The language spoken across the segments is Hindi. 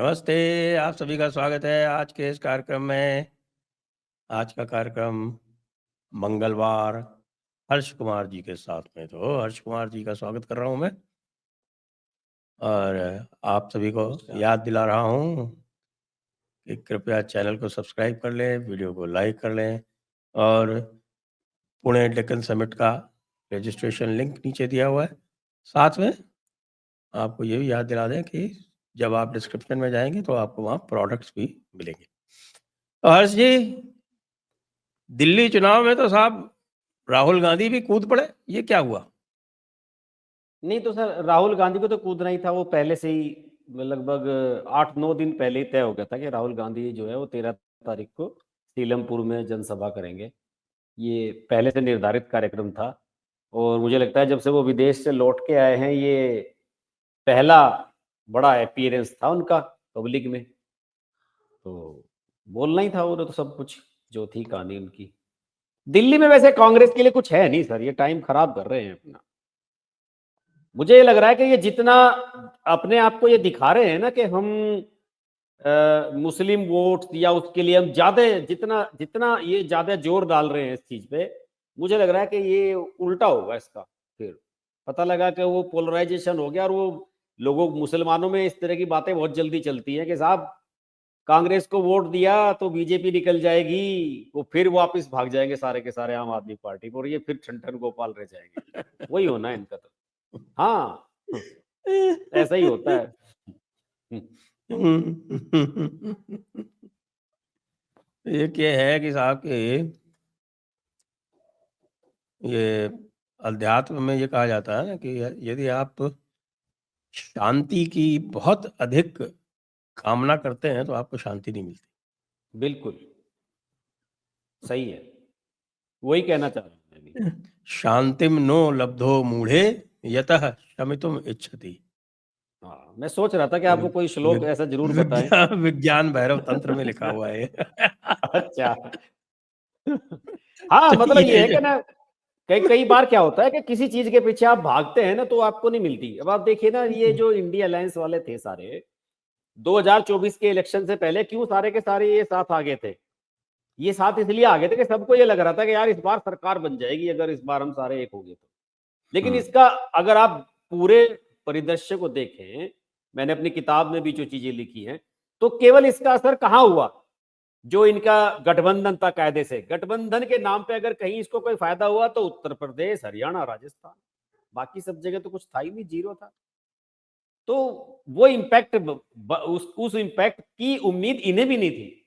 नमस्ते, आप सभी का स्वागत है आज के इस कार्यक्रम में। आज का कार्यक्रम मंगलवार हर्ष कुमार जी के साथ में, तो हर्ष कुमार जी का स्वागत कर रहा हूं मैं और आप सभी को याद दिला रहा हूं कि कृपया चैनल को सब्सक्राइब कर लें, वीडियो को लाइक कर लें और पुणे डेक्कन समिट का रजिस्ट्रेशन लिंक नीचे दिया हुआ है। साथ में आपको ये भी याद दिला दें कि जब आप डिस्क्रिप्शन में जाएंगे तो आपको वहाँ प्रोडक्ट्स भी मिलेंगे। तो हर्ष जी, दिल्ली चुनाव में तो साहब राहुल गांधी भी कूद पड़े, ये क्या हुआ? नहीं तो सर, राहुल गांधी को तो कूदना ही था। वो पहले से ही लगभग 8-9 दिन पहले ही तय हो गया था कि राहुल गांधी जो है वो 13 तारीख को सीलमपुर में जनसभा करेंगे। ये पहले से निर्धारित कार्यक्रम था और मुझे लगता है जब से वो विदेश से लौट के आए हैं, ये पहला बड़ा अपीयरेंस था उनका पब्लिक में। तो बोलना ही था उन्हें तो सब कुछ, जो थी कहानी उनकी। दिल्ली में वैसे कांग्रेस के लिए कुछ है नहीं सर, ये टाइम खराब कर रहे हैं अपना। मुझे ये लग रहा है कि ये जितना अपने आप को ये दिखा रहे हैं ना कि हम मुस्लिम वोट या उसके लिए हम ज्यादा जितना जितना ये ज्यादा जोर डाल रहे हैं इस चीज पे, मुझे लग रहा है कि ये उल्टा होगा इसका। फिर पता लगा कि वो पोलराइजेशन हो गया और वो लोगों मुसलमानों में इस तरह की बातें बहुत जल्दी चलती हैं कि साहब कांग्रेस को वोट दिया तो बीजेपी निकल जाएगी, वो फिर वापस भाग जाएंगे सारे के सारे आम आदमी पार्टी पर, ये फिर ठन गोपाल रह जाएंगे। वही होना है इनका तो। हाँ, ऐसा ही होता है। एक ये है कि साहब कि ये अध्यात्म में ये कहा जाता है ना कि यदि आप शांति की बहुत अधिक कामना करते हैं तो आपको शांति नहीं मिलती। बिल्कुल सही है, वही कहना चाह रहा हूँ मैं भी। शांतिम नो लब्धो मूढ़े यतः शमितुम इच्छति। हाँ, मैं सोच रहा था कि आपको कोई श्लोक ऐसा जरूर बताएं। विज्ञान भैरव तंत्र में लिखा हुआ है। अच्छा। हाँ, तो मतलब ये ये है कि ना, कई कई बार क्या होता है कि किसी चीज के पीछे आप भागते हैं ना तो आपको नहीं मिलती। अब आप देखिए ना, ये जो इंडिया अलायंस वाले थे सारे, 2024 के इलेक्शन से पहले क्यों सारे के सारे ये साथ आ गए थे? ये साथ इसलिए आ गए थे कि सबको ये लग रहा था कि यार इस बार सरकार बन जाएगी अगर इस बार हम सारे एक हो गए तो। लेकिन इसका अगर आप पूरे परिदृश्य को देखें, मैंने अपनी किताब में भी जो चीजें लिखी हैं, तो केवल इसका असर कहां हुआ? जो इनका गठबंधन था, कायदे से गठबंधन के नाम पे अगर कहीं इसको कोई फायदा हुआ तो उत्तर प्रदेश, हरियाणा, राजस्थान। बाकी सब जगह तो कुछ था ही नहीं, जीरो था। तो वो इम्पैक्ट, उस इम्पैक्ट की उम्मीद इन्हें भी नहीं थी,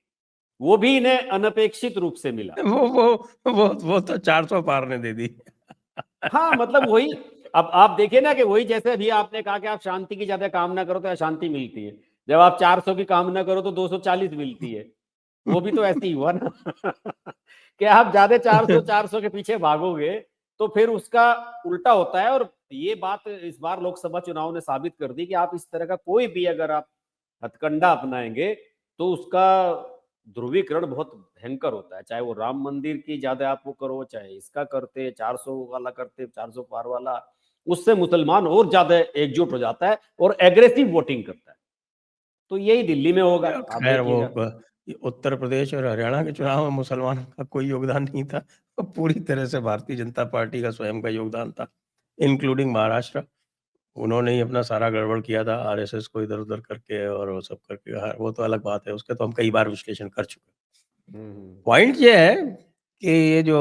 वो भी इन्हें अनपेक्षित रूप से मिला। वो तो 400 पार ने दे दी। हाँ, मतलब वही। अब आप देखिए ना कि वही, जैसे अभी आपने कहा कि आप शांति की ज्यादा कामना करो तो अशांति मिलती है, जब आप 400 की कामना करो तो 240 मिलती है। वो भी तो ऐसे ही हुआ ना। कि आप ज्यादा 400 के पीछे भागोगे तो फिर उसका उल्टा होता है। और ये बात इस बार लोकसभा चुनाव ने साबित कर दी कि आप इस तरह का कोई भी अगर आप हथकंडा अपनाएंगे तो उसका ध्रुवीकरण बहुत भयंकर होता है। चाहे वो राम मंदिर की ज्यादा आप वो करो, चाहे इसका करते 400 वाला करते, 400 पार वाला, उससे मुसलमान और ज्यादा एकजुट हो जाता है और एग्रेसिव वोटिंग करता है। तो यही दिल्ली में होगा, आप खैर वो देखिएगा। उत्तर प्रदेश और हरियाणा के चुनाव में मुसलमानों का कोई योगदान नहीं था, वो पूरी तरह से भारतीय जनता पार्टी का स्वयं का योगदान था, इंक्लूडिंग महाराष्ट्र। उन्होंने ही अपना सारा गड़बड़ किया था आरएसएस को इधर उधर करके और वो सब करके। वो तो अलग बात है, उसके तो हम कई बार विश्लेषण कर चुके हैं। पॉइंट ये है कि ये जो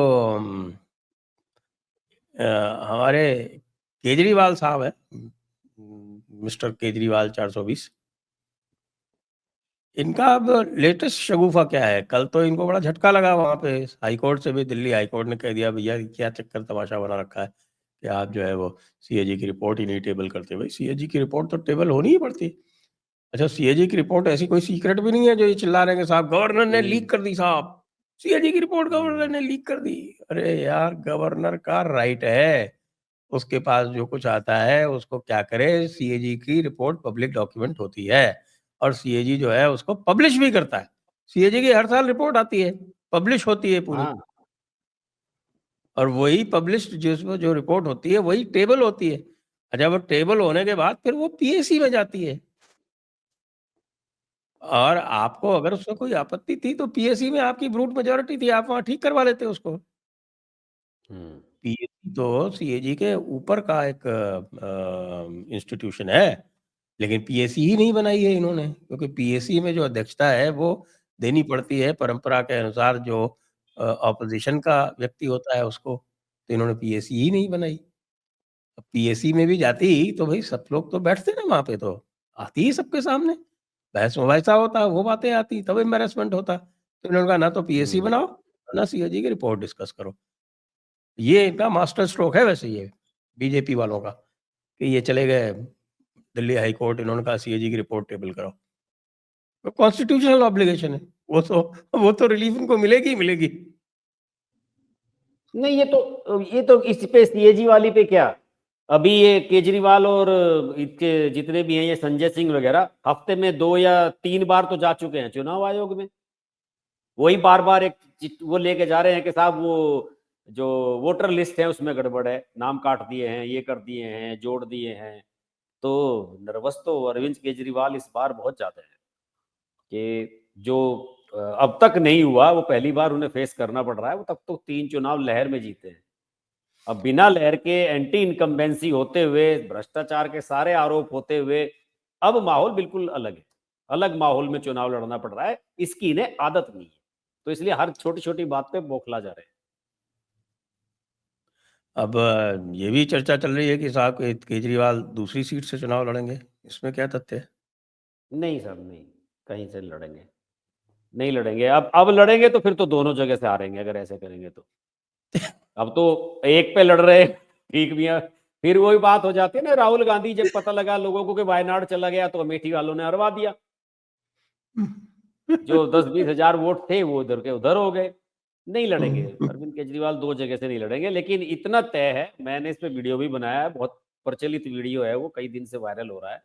हमारे केजरीवाल साहब है, मिस्टर केजरीवाल 420, इनका अब लेटेस्ट शगुफा क्या है? कल तो इनको बड़ा झटका लगा वहां पे हाई कोर्ट से भी। दिल्ली हाई कोर्ट ने कह दिया भैया क्या चक्कर तमाशा बना रखा है कि आप जो है वो सीएजी की रिपोर्ट ही नहीं टेबल करते। भाई सीएजी की रिपोर्ट तो टेबल होनी ही पड़ती। अच्छा, सीएजी की रिपोर्ट ऐसी कोई सीक्रेट भी नहीं है जो ये चिल्ला रहे हैं साहब गवर्नर ने लीक कर दी। साहब सीएजी की रिपोर्ट गवर्नर ने लीक कर दी। अरे यार, गवर्नर का राइट है, उसके पास जो कुछ आता है उसको क्या करे। सीएजी की रिपोर्ट पब्लिक डॉक्यूमेंट होती है और सीएजी जो है उसको पब्लिश भी करता है। सीएजी की हर साल रिपोर्ट आती है, पब्लिश होती है पूरी, हाँ, और वही पब्लिश्ड जिसमें जो रिपोर्ट होती है वही टेबल होती है। अच्छा, वो टेबल होने के बाद फिर वो पीएसी में जाती है। और आपको अगर उसमें कोई आपत्ति थी तो पीएससी में आपकी ब्रूट मेजॉरिटी थी, आप वहाँ ठीक करवा लेते उसको। पीएससी तो सीएजी के ऊपर का एक इंस्टीट्यूशन है, लेकिन पीएससी ही नहीं बनाई है इन्होंने, क्योंकि पीएससी में जो अध्यक्षता है वो देनी पड़ती है परंपरा के अनुसार, जो ऑपोजिशन का व्यक्ति होता है उसको, तो इन्होंने पीएससी ही नहीं बनाई। अब पीएससी में भी जाती तो भाई सब लोग तो बैठते ना वहाँ पे, तो आती ही सबके सामने, बहस-मुबाहिसा होता, वो बातें आती, तब एम्बैरेसमेंट होता। तो इन्होंने कहा ना तो पीएससी बनाओ, ना सीएजी की रिपोर्ट डिस्कस करो। ये इनका मास्टर स्ट्रोक है वैसे ये बीजेपी वालों का, कि ये चले गए दिल्ली हाई कोर्ट, इन्होंने कहा सीएजी की रिपोर्ट टेबल करो। तो कॉन्स्टिट्यूशनल ऑब्लिगेशन है, वो तो रिलीफ उनको मिलेगी ही मिलेगी। नहीं, ये तो इस पे सीएजी वाली पे क्या, अभी ये केजरीवाल और इसके जितने भी हैं ये संजय सिंह वगैरह हफ्ते में 2 या 3 बार तो जा चुके हैं चुनाव आयोग में। वही बार बार एक वो लेके जा रहे हैं कि साहब वो जो वोटर लिस्ट है उसमें गड़बड़ है, नाम काट दिए हैं, ये कर दिए हैं, जोड़ दिए हैं। तो नर्वस तो अरविंद केजरीवाल इस बार बहुत ज्यादा है कि जो अब तक नहीं हुआ वो पहली बार उन्हें फेस करना पड़ रहा है। वो तब तो 3 चुनाव लहर में जीते हैं, अब बिना लहर के एंटी इनकम्बेंसी होते हुए, भ्रष्टाचार के सारे आरोप होते हुए, अब माहौल बिल्कुल अलग है। अलग माहौल में चुनाव लड़ना पड़ रहा है, इसकी इन्हें आदत नहीं है, तो इसलिए हर छोटी छोटी बात पे बौखला जा रहे हैं। अब ये भी चर्चा चल रही है कि साहब केजरीवाल दूसरी सीट से चुनाव लड़ेंगे, इसमें क्या तथ्य है? नहीं साहब, नहीं, कहीं से लड़ेंगे नहीं लड़ेंगे। अब लड़ेंगे तो फिर तो दोनों जगह से हारेंगे अगर ऐसे करेंगे तो। अब तो एक पे लड़ रहे ठीक भी है, फिर वही बात हो जाती है ना, राहुल गांधी जब पता लगा लोगों को कि वायनाड चला गया तो अमेठी वालों ने हरवा दिया। जो 10-20 हजार वोट थे वो उधर के उधर हो गए। नहीं लड़ेंगे, अरविंद केजरीवाल 2 जगह से नहीं लड़ेंगे, लेकिन इतना तय है, मैंने इस पे वीडियो भी बनाया है, बहुत प्रचलित वीडियो है, वो कई दिन से वायरल हो रहा है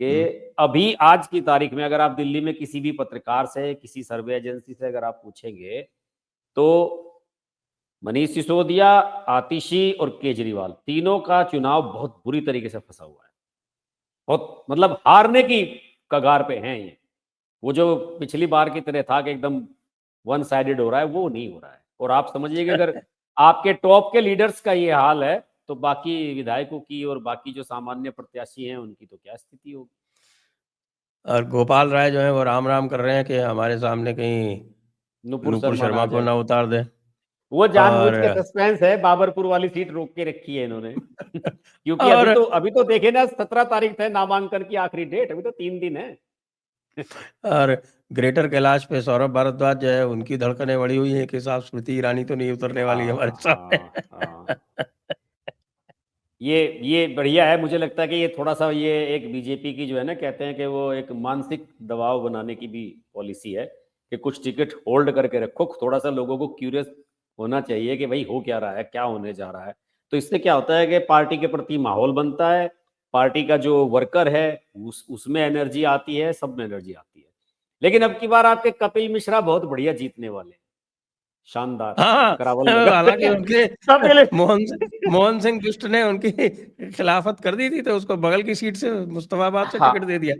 कि अभी आज की तारीख में अगर आप दिल्ली में किसी भी पत्रकार से, किसी सर्वे एजेंसी से अगर आप पूछेंगे तो मनीष सिसोदिया, आतिशी और केजरीवाल तीनों का चुनाव बहुत बुरी तरीके से फंसा हुआ है। बहुत मतलब हारने की कगार पे हैं ये। वो जो पिछली बार की तरह था कि एकदम वन साइडेड हो रहा है, वो नहीं हो रहा है। और आप समझिए कि अगर आपके टॉप के लीडर्स का ये हाल है तो बाकी विधायकों की और बाकी जो सामान्य प्रत्याशी हैं उनकी तो क्या स्थिति होगी। और गोपाल राय जो है वो राम-राम कर रहे हैं कि हमारे सामने कहीं नुपुर नुपुर शर्मा ना आ शर्मा को जाए, ना उतार दें। वो जानबूझ और के सस्पेंस है, बाबरपुर वाली सीट रोक के रखी है इन्होंने क्योंकि और अभी तो देखे ना, 17 तारीख है नामांकन की आखिरी डेट, अभी तो 3 दिन है। और ग्रेटर कैलाश पे सौरभ भारद्वाज जो है उनकी धड़कनें बढ़ी हुई हैं कि साहब स्मृति ईरानी तो नहीं उतरने वाली हमारे हाँ सामने। हाँ हाँ, ये बढ़िया है। मुझे लगता है कि ये थोड़ा सा ये एक बीजेपी की जो है ना, कहते हैं कि वो एक मानसिक दबाव बनाने की भी पॉलिसी है कि कुछ टिकट होल्ड करके रखो, थोड़ा सा लोगों को क्यूरियस होना चाहिए कि भाई हो क्या रहा है, क्या होने जा रहा है। तो इससे क्या होता है कि पार्टी के प्रति माहौल बनता है, पार्टी का जो वर्कर है उसमें एनर्जी आती है, सब में एनर्जी आती है। लेकिन अब की बार आपके कपिल मिश्रा बहुत बढ़िया जीतने वाले हैं, शानदार, हाँ, करावल नगर हालांकि से उनके कपिल मोहन सिंह बिष्ट ने उनकी खिलाफत कर दी थी, तो उसको बगल की सीट से मुस्तफाबाद से टिकट हाँ, दे दिया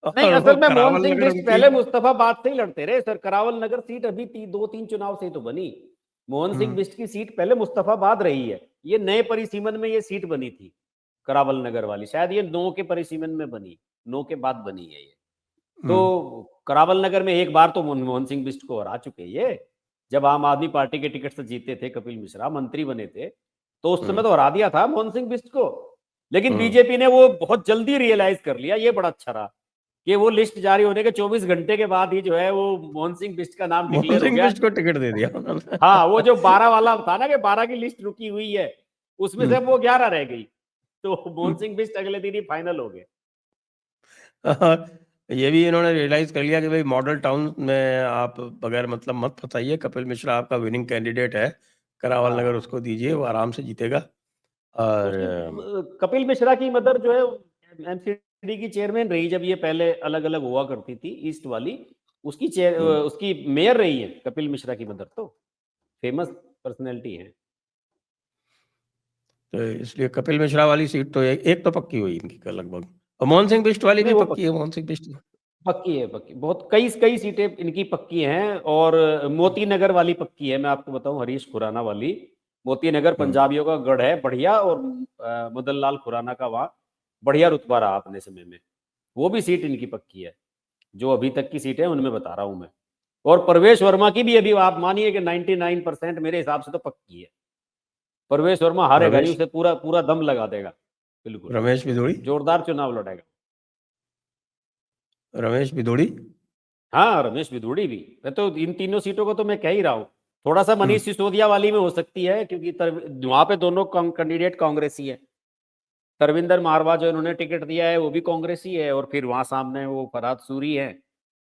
नहीं, और वो असल में मोहन करावल सिंह नगर बिष्ट उनकी। पहले मुस्तफाबाद से ही लड़ते रहे सर। करावल नगर सीट अभी 2-3 चुनाव से ही तो बनी। मोहन सिंह बिष्ट की सीट पहले मुस्तफाबाद रही है, ये नए परिसीमन में ये सीट बनी थी करावल नगर वाली, शायद ये 9 के परिसीमन में बनी, 9 के बाद बनी है ये। तो करावल नगर में एक बार तो मोहन सिंह बिष्ट को हरा चुके ये, जब आम आदमी पार्टी के टिकट से जीते थे, कपिल मिश्रा मंत्री बने थे, तो उस समय तो हरा दिया था मोहन सिंह बिष्ट को। लेकिन बीजेपी ने वो बहुत जल्दी रियलाइज कर लिया, ये बड़ा अच्छा रहा कि वो लिस्ट जारी होने के 24 घंटे के बाद ही जो है वो मोहन सिंह बिष्ट का नाम मोहन डिक्लेयर हो सिंह गया। बिष्ट को टिकट दे दिया उन्होंने। हाँ, वो जो 12 वाला था ना कि 12 की लिस्ट रुकी हुई है, उसमें से वो 11 रह गई, तो मोहन सिंह बिष्ट अगले दिन ही फाइनल हो गए। ये भी इन्होंने रियलाइज कर लिया कि भाई मॉडल टाउन में आप बगैर मतलब मत फंसाइए, कपिल मिश्रा आपका विनिंग कैंडिडेट है, करावल नगर हाँ, उसको दीजिए, वो आराम से जीतेगा। और उसकी कपिल मिश्रा की मदर जो है एमसीडी की चेयरमैन रही, जब ये पहले अलग अलग हुआ करती थी ईस्ट वाली, उसकी उसकी मेयर रही है कपिल मिश्रा की मदर, तो फेमस पर्सनैलिटी है। तो इसलिए कपिल मिश्रा वाली सीट तो एक तो पक्की हुई इनकी लगभग, और मोहन सिंह बिष्ट वाली नहीं भी वो पक्की है, मोहन सिंह बिष्ट। पक्की है, पक्की बहुत कई कई सीटें इनकी पक्की हैं। और मोती नगर वाली पक्की है, मैं आपको बताऊं, हरीश खुराना वाली। मोती नगर पंजाबियों का गढ़ है बढ़िया, और मदन लाल खुराना का वहाँ बढ़िया रुतबा रहा अपने समय में। वो भी सीट इनकी पक्की है, जो अभी तक की सीट है उनमें बता रहा हूं मैं। और प्रवेश वर्मा की भी अभी आप मानिए कि 99% मेरे हिसाब से तो पक्की है। प्रवेश वर्मा हारेगा नहीं, रमेश उसे पूरा पूरा दम लगा देगा, बिल्कुल रमेश भिदोड़ी जोरदार चुनाव लड़ेगा। रमेश भिदोड़ी। हाँ, रमेश भिदोड़ी भी। मैं तो इन तीनों सीटों को तो मैं कह ही रहा हूँ। थोड़ा सा हम्म, मनीष सिसोदिया वाली में हो सकती है, क्योंकि वहां पे दोनों कैंडिडेट कांग्रेसी है। तरविंदर मारवा जो इन्होंने टिकट दिया है वो भी कांग्रेसी है, और फिर वहां सामने वो फरहाद सूरी है,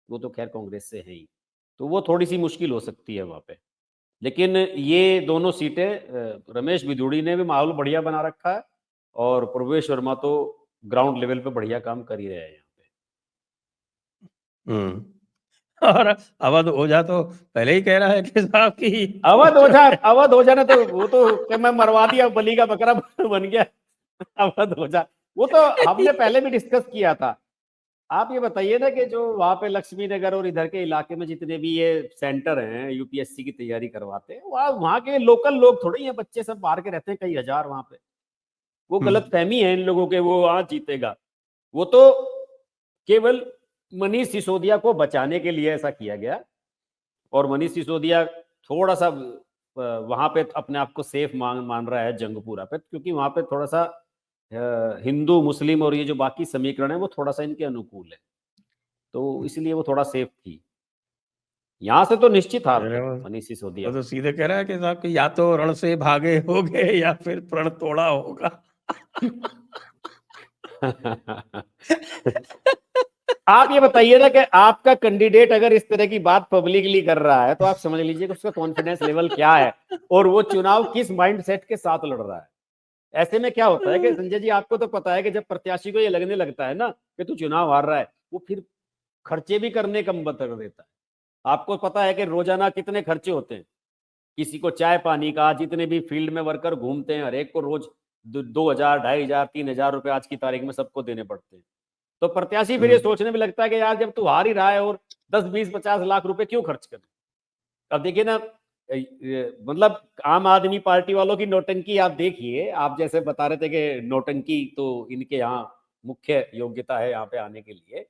वो तो खैर कांग्रेस से है ही। तो वो थोड़ी सी मुश्किल हो सकती है वहां पे। लेकिन ये दोनों सीटें, रमेश भिदोड़ी ने भी माहौल बढ़िया बना रखा है, और प्रवेश वर्मा तो ग्राउंड लेवल पे बढ़िया काम कर ही रहे हैं यहाँ पे। और अवध ओझा तो पहले ही कह रहा है कि साहब की अवध ओझा ने तो वो तो कि मैं मरवा दिया, बलि का बकरा बन गया अवध ओझा। वो तो हमने पहले भी डिस्कस किया था। आप ये बताइए ना कि जो वहां पे लक्ष्मी नगर और इधर के इलाके में जितने भी ये सेंटर हैं यूपीएससी की तैयारी करवाते हैं, वहाँ वहाँ के लोकल लोग थोड़े ही हैं, बच्चे सब बाहर के रहते हैं कई हजार वहां पे। वो गलत फहमी है इन लोगों के, वो आज जीतेगा। वो तो केवल मनीष सिसोदिया को बचाने के लिए ऐसा किया गया। और मनीष सिसोदिया थोड़ा सा वहां पे अपने आप को सेफ मान रहा है जंगपुरा पे, क्योंकि वहां पे थोड़ा सा हिंदू मुस्लिम और ये जो बाकी समीकरण है वो थोड़ा सा इनके अनुकूल है, तो इसलिए वो थोड़ा सेफ थी। यहां से तो निश्चित हारते वो मनीष वो सिसोदिया। तो सीधे कह रहा है कि साहब कि या तो रण से भागे होगे या फिर प्रण तोड़ा होगा। आप ये बताइए ना कि आपका कैंडिडेट अगर इस तरह की बात पब्लिकली कर रहा है, तो आप समझ लीजिए कि उसका कॉन्फिडेंस लेवल क्या है, और वो चुनाव किस माइंडसेट के साथ लड़ रहा है। ऐसे में क्या होता है कि संजय जी, आपको तो पता है कि जब प्रत्याशी को ये लगने लगता है ना कि तू चुनाव हार रहा है, वो फिर खर्चे भी करने कम बंद कर देता है। आपको पता है कि रोजाना कितने खर्चे होते हैं, किसी को चाय पानी का, जितने भी फील्ड में वर्कर घूमते हैं, हर एक को रोज 2,000, 2,500, 3,000 रुपए आज की तारीख में सबको देने पड़ते हैं। तो प्रत्याशी फिर ये सोचने में लगता है कि यार जब तू हार ही रहा है, और 10, 20, 50 लाख रुपए क्यों खर्च करें। अब देखिए ना, मतलब आम आदमी पार्टी वालों की नौटंकी आप देखिए। आप जैसे बता रहे थे कि नौटंकी तो इनके यहाँ मुख्य योग्यता है यहाँ पे आने के लिए।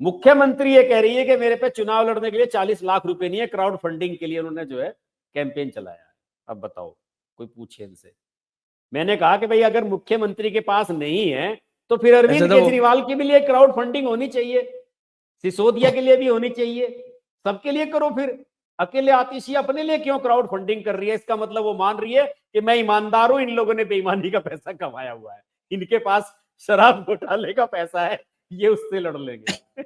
मुख्यमंत्री ये कह रही है कि मेरे पे चुनाव लड़ने के लिए 40 लाख रुपए नहीं है, क्राउड फंडिंग के लिए उन्होंने जो है कैंपेन चलाया है। अब बताओ, कोई पूछे इनसे। मैंने कहा कि भाई अगर मुख्यमंत्री के पास नहीं है, तो फिर ऐसे अरविंद तो केजरीवाल के भी लिए क्राउड फंडिंग होनी चाहिए, सिसोदिया के लिए भी होनी चाहिए, सबके लिए करो फिर। अकेले आतिशी अपने लिए क्यों क्राउड फंडिंग कर रही है? इसका मतलब वो मान रही है कि मैं ईमानदार हूं, इन लोगों ने बेईमानी का पैसा कमाया हुआ है, इनके पास शराब घोटाले का पैसा है, ये उससे लड़ लेंगे।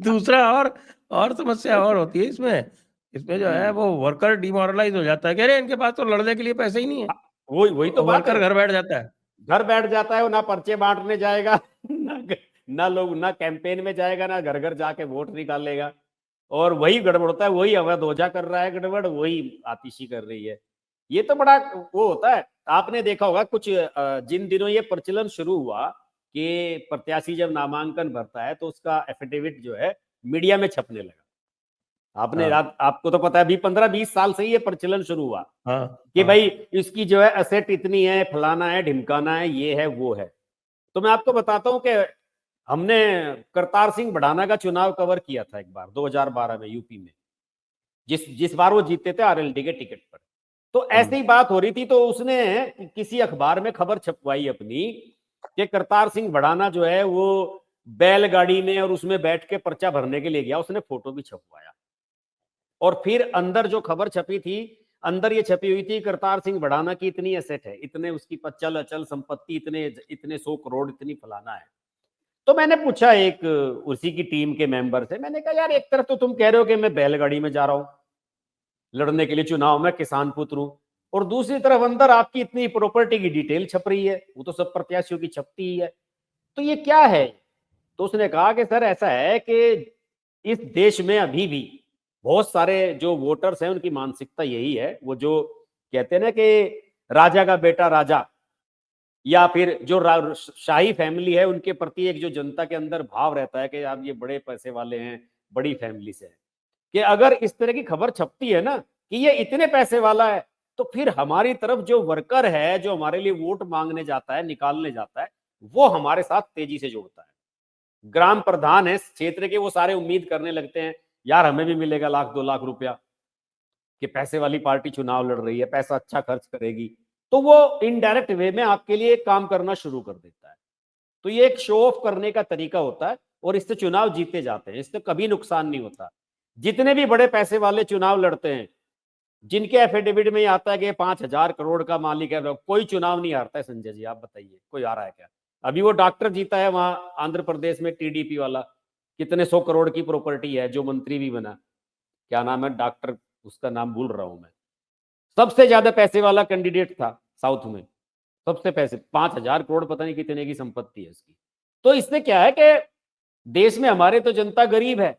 दूसरा और समस्या और होती है इसमें। इसमें जो है वो वर्कर डिमोरलाइज हो जाता है, कह रहे इनके पास तो लड़ने के लिए पैसे ही नहीं है, वही वही तो बात वर्कर है। घर बैठ जाता है। घर बैठ जाता है, वो ना पर्चे बांटने जाएगा ना लोग, ना कैंपेन में जाएगा, ना घर घर जाके वोट निकालेगा। और वही गड़बड़ता है, वही अवैध ओझा कर रहा है गड़बड़, वही आतिशी कर रही है। ये तो बड़ा वो होता है। आपने देखा होगा कुछ जिन दिनों ये प्रचलन शुरू हुआ कि प्रत्याशी जब नामांकन भरता है तो उसका एफिडेविट जो है मीडिया में छपने लगा। हाँ आपको तो पता है, अभी 15-20 साल से ही ये प्रचलन शुरू हुआ हाँ कि हाँ। भाई इसकी जो है असेट इतनी है, फलाना है, ढिमकाना है, ये है वो है। तो मैं आपको बताता हूं कि हमने करतार सिंह बढ़ाना का चुनाव कवर किया था एक बार 2012 में यूपी में, जिस जिस बार वो जीते थे आरएलडी के टिकट पर। तो ऐसी ही बात हो रही थी, तो उसने किसी अखबार में खबर छपवाई अपनी कि करतार सिंह बढ़ाना जो है वो बैलगाड़ी में और उसमें बैठ के पर्चा भरने के लिए गया, उसने फोटो भी छपवाया। और फिर अंदर जो खबर छपी थी, अंदर ये छपी हुई थी करतार सिंह बढ़ाना की इतनी एसेट है, इतने उसकी चल अचल संपत्ति, इतने इतने 100 करोड़, इतनी फलाना है। तो मैंने पूछा एक उसी की टीम के मेंबर से, मैंने कहा यार एक तरफ तो तुम कह रहे हो कि मैं बैलगाड़ी में जा रहा हूं लड़ने के लिए चुनाव में, किसान पुत्र हूं, और दूसरी तरफ अंदर आपकी इतनी प्रॉपर्टी की डिटेल छप रही है, वो तो सब प्रत्याशियों की छपती ही है, तो ये क्या है? तो उसने कहा कि सर ऐसा है कि इस देश में अभी भी बहुत सारे जो वोटर्स हैं उनकी मानसिकता यही है, वो जो कहते हैं ना कि राजा का बेटा राजा, या फिर जो शाही फैमिली है उनके प्रति एक जो जनता के अंदर भाव रहता है कि आप ये बड़े पैसे वाले हैं, बड़ी फैमिली से है, कि अगर इस तरह की खबर छपती है ना कि ये इतने पैसे वाला है, तो फिर हमारी तरफ जो वर्कर है, जो हमारे लिए वोट मांगने जाता है, निकालने जाता है, वो हमारे साथ तेजी से जुड़ता है। ग्राम प्रधान है इस क्षेत्र के, वो सारे उम्मीद करने लगते हैं यार हमें भी मिलेगा 1-2 लाख रुपया, कि पैसे वाली पार्टी चुनाव लड़ रही है, पैसा अच्छा खर्च करेगी, तो वो इनडायरेक्ट वे में आपके लिए काम करना शुरू कर देता है। तो ये एक शो ऑफ करने का तरीका होता है और इससे चुनाव जीते जाते हैं, इससे कभी नुकसान नहीं होता। जितने भी बड़े पैसे वाले चुनाव लड़ते हैं, जिनके एफिडेविट में आता है कि 5,000 करोड़ का मालिक है, कोई चुनाव नहीं हारता है। संजय जी आप बताइए, कोई आ रहा है क्या? अभी वो डॉक्टर जीता है वहां आंध्र प्रदेश में, टीडीपी वाला, कितने 100 करोड़ की प्रॉपर्टी है, जो मंत्री भी बना, क्या नाम है डॉक्टर, उसका नाम भूल रहा हूं मैं, सबसे ज्यादा पैसे वाला कैंडिडेट था साउथ में, सबसे पैसे 5,000 करोड़ पता नहीं कितने की संपत्ति है उसकी। तो इससे क्या है कि देश में हमारे तो जनता गरीब है,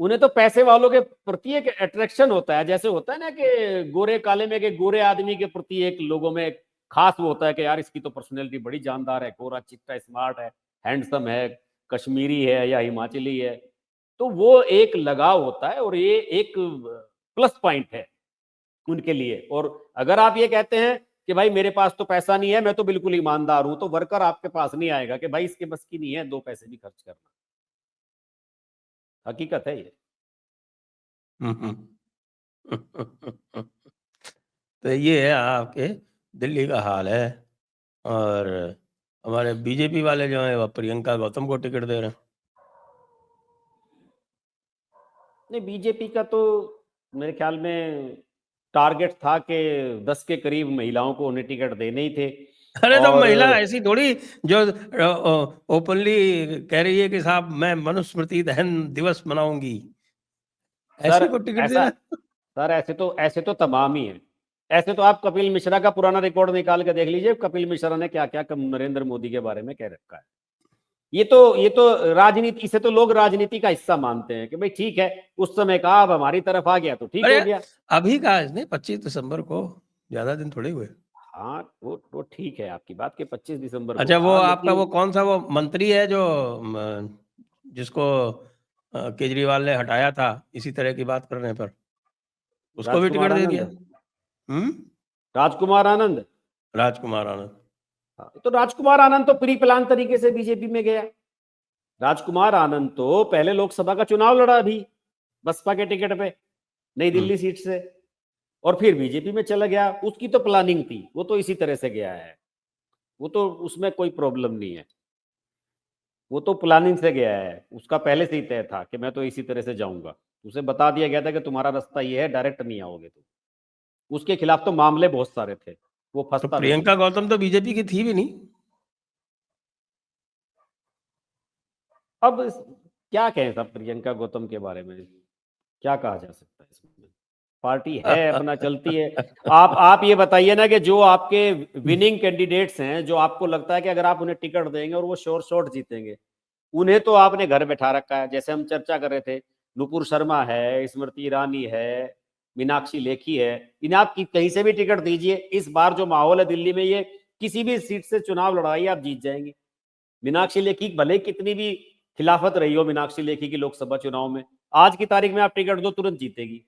उन्हें तो पैसे वालों के प्रति एक अट्रैक्शन होता है, जैसे होता है ना कि गोरे काले में, के गोरे आदमी के प्रति एक लोगों में एक खास वो होता है कि यार इसकी तो पर्सनैलिटी बड़ी जानदार है, गोरा चिट्टा स्मार्ट है, हैंडसम है, कश्मीरी है या हिमाचली है, तो वो एक लगाव होता है और ये एक प्लस पॉइंट है उनके लिए। और अगर आप ये कहते हैं कि भाई मेरे पास तो पैसा नहीं है, मैं तो बिल्कुल ईमानदार हूं, तो वर्कर आपके पास नहीं आएगा कि भाई इसके बस की नहीं है 2 पैसे भी खर्च करना। हकीकत है ये। तो ये है आपके दिल्ली का हाल है। और हमारे बीजेपी वाले जो हैं वो प्रियंका गौतम को टिकट दे रहे हैं। नहीं, बीजेपी का तो मेरे ख्याल में टारगेट था कि 10 के करीब महिलाओं को उन्हें टिकट देने ही थे। अरे तो और महिला ऐसी थोड़ी जो ओपनली कह रही है कि साहब मैं मनुस्मृति दहन दिवस मनाऊंगी, सर ऐसी को टिकट ऐसा, देना। सर ऐसे तो तमाम ही है। ऐसे तो आप कपिल मिश्रा का पुराना रिकॉर्ड निकाल के देख लीजिए, कपिल मिश्रा ने क्या क्या नरेंद्र मोदी के बारे में कह रखा है। ये तो राजनीति, इसे तो लोग राजनीति का हिस्सा मानते हैं कि भाई ठीक है, उस समय कहा, अब हमारी तरफ आ गया तो ठीक अरे हो गया। अभी कहा इसने 25 दिसंबर को, ज्यादा दिन थोड़े हुए। हाँ वो ठीक है आपकी बात कि 25 दिसंबर को अच्छा वो कहा, आपका लेकिन वो कौन सा वो मंत्री है जो जिसको केजरीवाल ने हटाया था इसी तरह की बात करने पर, उसको भी टिकट राजकुमार दे दिया। आनंद, हम्म। राजकुमार आनंद। राजकुमार आनंद। हाँ, तो राजकुमार आनंद तो प्री प्लान तरीके से बीजेपी में गया। राजकुमार आनंद तो पहले लोकसभा का चुनाव लड़ा अभी बसपा के टिकट पे, नई दिल्ली सीट से, और फिर बीजेपी में चला गया। उसकी तो प्लानिंग थी, वो तो इसी तरह से गया है, वो तो उसमें कोई प्रॉब्लम नहीं है, वो तो प्लानिंग से गया है, उसका पहले से ही तय था कि मैं तो इसी तरह से जाऊंगा। उसे बता दिया गया था कि तुम्हारा रास्ता ये है, डायरेक्ट नहीं आओगे तुम। उसके खिलाफ तो मामले बहुत सारे थे, वो तो फंसता नहीं प्रियंका था। गौतम तो बीजेपी की थी भी नहीं। अब क्या कहें साहब प्रियंका गौतम के बारे में, क्या कहा जा सकता है इसमें? पार्टी है अपना चलती है। आप ये बताइए ना कि जो आपके विनिंग कैंडिडेट्स हैं, जो आपको लगता है कि अगर आप उन्हें टिकट देंगे और वो श्योर शॉट जीतेंगे, उन्हें तो आपने घर बैठा रखा है। जैसे हम चर्चा कर रहे थे, नुपुर शर्मा है, स्मृति ईरानी है, मीनाक्षी लेखी है, इन्हें आप कहीं से भी टिकट दीजिए, इस बार जो माहौल है दिल्ली में, ये किसी भी सीट से चुनाव लड़ाई आप जीत जाएंगे। मीनाक्षी लेखी भले कितनी भी खिलाफत रही हो मीनाक्षी लेखी की लोकसभा चुनाव में, आज की तारीख में आप टिकट दो तुरंत जीतेगी।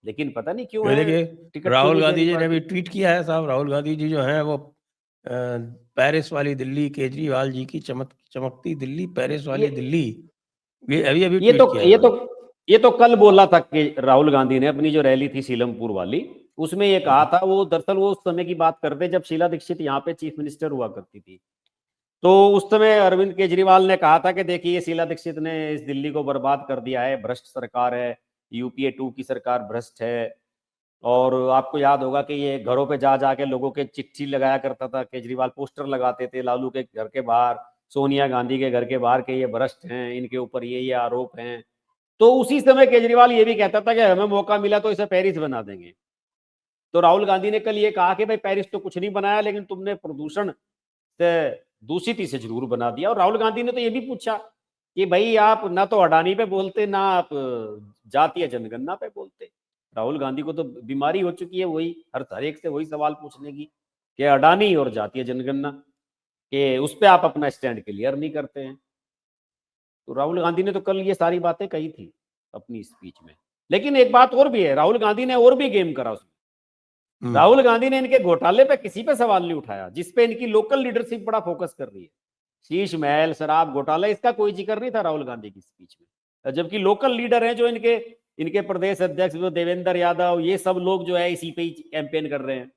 लेकिन पता नहीं क्यों ये है देखिए टिकट क्यों राहुल नहीं दे रही गांधी जी ने भी पार्टी। ट्वीट किया है साहब। राहुल गांधी जी जो हैं वो पेरिस वाली दिल्ली, केजरीवाल जी की चमकती दिल्ली, पेरिस वाली ये दिल्ली, ये अभी अभी ये ट्वीट तो किया ये तो इन्होंने। ये तो कल बोला था कि राहुल गांधी ने अपनी जो रैली थी सीलमपुर वाली, उसमें ये कहा था, वो दरअसल वो उस समय की बात करते जब शीला दीक्षित यहाँ पे चीफ मिनिस्टर हुआ करती थी। तो उस समय अरविंद केजरीवाल ने कहा था कि देखिए शीला दीक्षित ने इस दिल्ली को बर्बाद कर दिया है, भ्रष्ट सरकार है, यूपीए 2 की सरकार भ्रष्ट है। और आपको याद होगा कि ये घरों पे जा जाके लोगों के चिट्ठी लगाया करता था केजरीवाल, पोस्टर लगाते थे लालू के घर के बाहर, सोनिया गांधी के घर के बाहर, के ये भ्रष्ट हैं, इनके ऊपर ये आरोप हैं। तो उसी समय केजरीवाल ये भी कहता था कि हमें मौका मिला तो इसे पेरिस बना देंगे। तो राहुल गांधी ने कल ये कहा कि भाई पेरिस तो कुछ नहीं बनाया, लेकिन तुमने प्रदूषण से दूषित इसे जरूर बना दिया। और राहुल गांधी ने तो ये भी पूछा कि भाई आप ना तो अडानी पे बोलते, ना आप जातीय जनगणना पे बोलते। राहुल गांधी को तो बीमारी हो चुकी है वही हर एक से वही सवाल पूछने की। कि अडानी और जातीय जनगणना कि उस पर आप अपना स्टैंड क्लियर नहीं करते हैं। तो राहुल गांधी ने तो कल ये सारी बातें कही थी अपनी स्पीच में। लेकिन एक बात और भी है, राहुल गांधी ने और भी गेम करा उसमें। राहुल गांधी ने इनके घोटाले पे किसी पे सवाल नहीं उठाया, जिसपे इनकी लोकल लीडरशिप बड़ा फोकस कर रही है। शीश महल, शराब घोटाला, इसका कोई जिक्र नहीं था राहुल गांधी की स्पीच में। जबकि लोकल लीडर हैं जो इनके प्रदेश अध्यक्ष जो देवेंद्र यादव, ये सब लोग जो है इसी पे ही कैंपेन कर रहे हैं।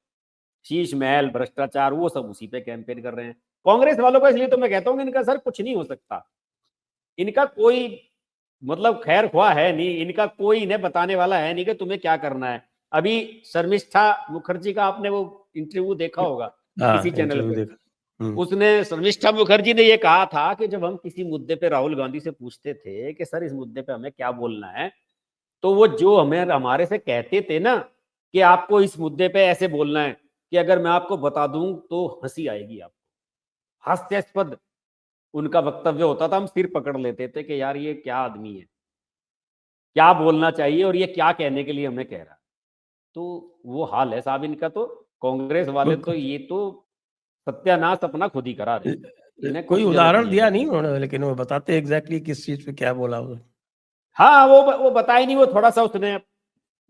शीश महल, भ्रष्टाचार, वो सब उसी पे कैंपेन कर रहे हैं। कांग्रेस वालों का इसलिए तो मैं कहता हूँ इनका सर कुछ नहीं हो सकता, इनका कोई मतलब खैर ख्वाह है नहीं, इनका कोई इन्हें बताने वाला है नहीं कि तुम्हें क्या करना है। अभी शर्मिष्ठा मुखर्जी का आपने वो इंटरव्यू देखा होगा किसी चैनल इंटरव्यू पे। देखा। उसने शर्मिष्ठा मुखर्जी ने ये कहा था कि जब हम किसी मुद्दे पे राहुल गांधी से पूछते थे कि सर इस मुद्दे पे हमें क्या बोलना है, तो वो जो हमें हमारे से कहते थे ना कि आपको इस मुद्दे पे ऐसे बोलना है कि अगर मैं आपको बता दूं तो हंसी आएगी आपको, हास्यास्पद उनका वक्तव्य होता था। हम सिर पकड़ लेते थे कि यार ये क्या आदमी है, क्या बोलना चाहिए और ये क्या कहने के लिए हमें कह रहा है। तो वो हाल है साहब इनका। तो कांग्रेस वाले तो ये तो सत्यानाश अपना खुद ही करा रहे हैं, इन्हें कोई कुछ जरूरत उदाहरण नहीं है दिया नहीं बताने की। उन्होंने, लेकिन वो बताते एग्जैक्टली किस चीज पे क्या बोला वो। हाँ वो बता ही नहीं, वो थोड़ा सा उसने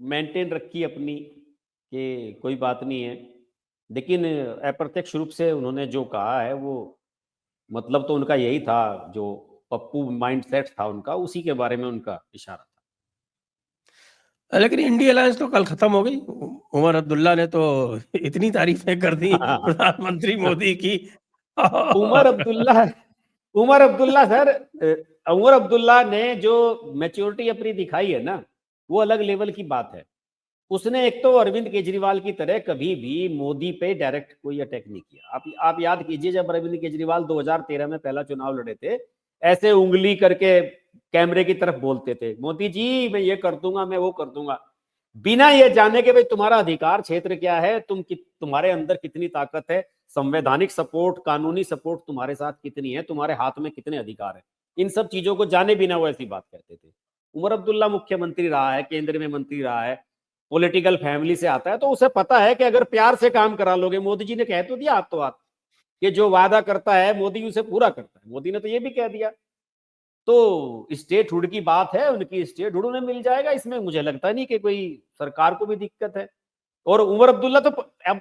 मेंटेन रखी अपनी कि कोई बात नहीं है, लेकिन अप्रत्यक्ष रूप से उन्होंने जो कहा है वो मतलब तो उनका यही था, जो पप्पू माइंडसेट था उनका, उसी के बारे में उनका इशारा था। लेकिन इंडिया अलायंस तो कल खत्म हो गई। उमर अब्दुल्ला ने तो इतनी तारीफें कर दी प्रधानमंत्री मोदी की। उमर अब्दुल्ला उमर अब्दुल्ला सर, उमर अब्दुल्ला ने जो मैच्योरिटी अपनी दिखाई है ना, वो अलग लेवल की बात है। उसने एक तो अरविंद केजरीवाल की तरह कभी भी मोदी पे डायरेक्ट कोई अटैक नहीं किया। आप याद कीजिए, जब अरविंद केजरीवाल 2013 में पहला चुनाव लड़े थे, ऐसे उंगली करके कैमरे की तरफ बोलते थे, मोदी जी मैं ये कर दूंगा, मैं वो कर दूंगा, बिना ये जाने के भाई तुम्हारा अधिकार क्षेत्र क्या है, तुम्हारे अंदर कितनी ताकत है, संवैधानिक सपोर्ट, कानूनी सपोर्ट तुम्हारे साथ कितनी है, तुम्हारे हाथ में कितने अधिकार है, इन सब चीजों को जाने बिना वो ऐसी बात कहते थे। उमर अब्दुल्ला मुख्यमंत्री रहा है, केंद्र में मंत्री रहा है, पॉलिटिकल फैमिली से आता है, तो उसे पता है कि अगर प्यार से काम करा लोगे, मोदी जी ने कह तो दिया हाथ कि जो वादा करता है मोदी उसे पूरा करता है, मोदी ने तो ये भी कह दिया। तो स्टेटहुड की बात है, उनकी स्टेटहुड उन्हें मिल जाएगा, इसमें मुझे लगता नहीं कि कोई सरकार को भी दिक्कत है। और उमर अब्दुल्ला तो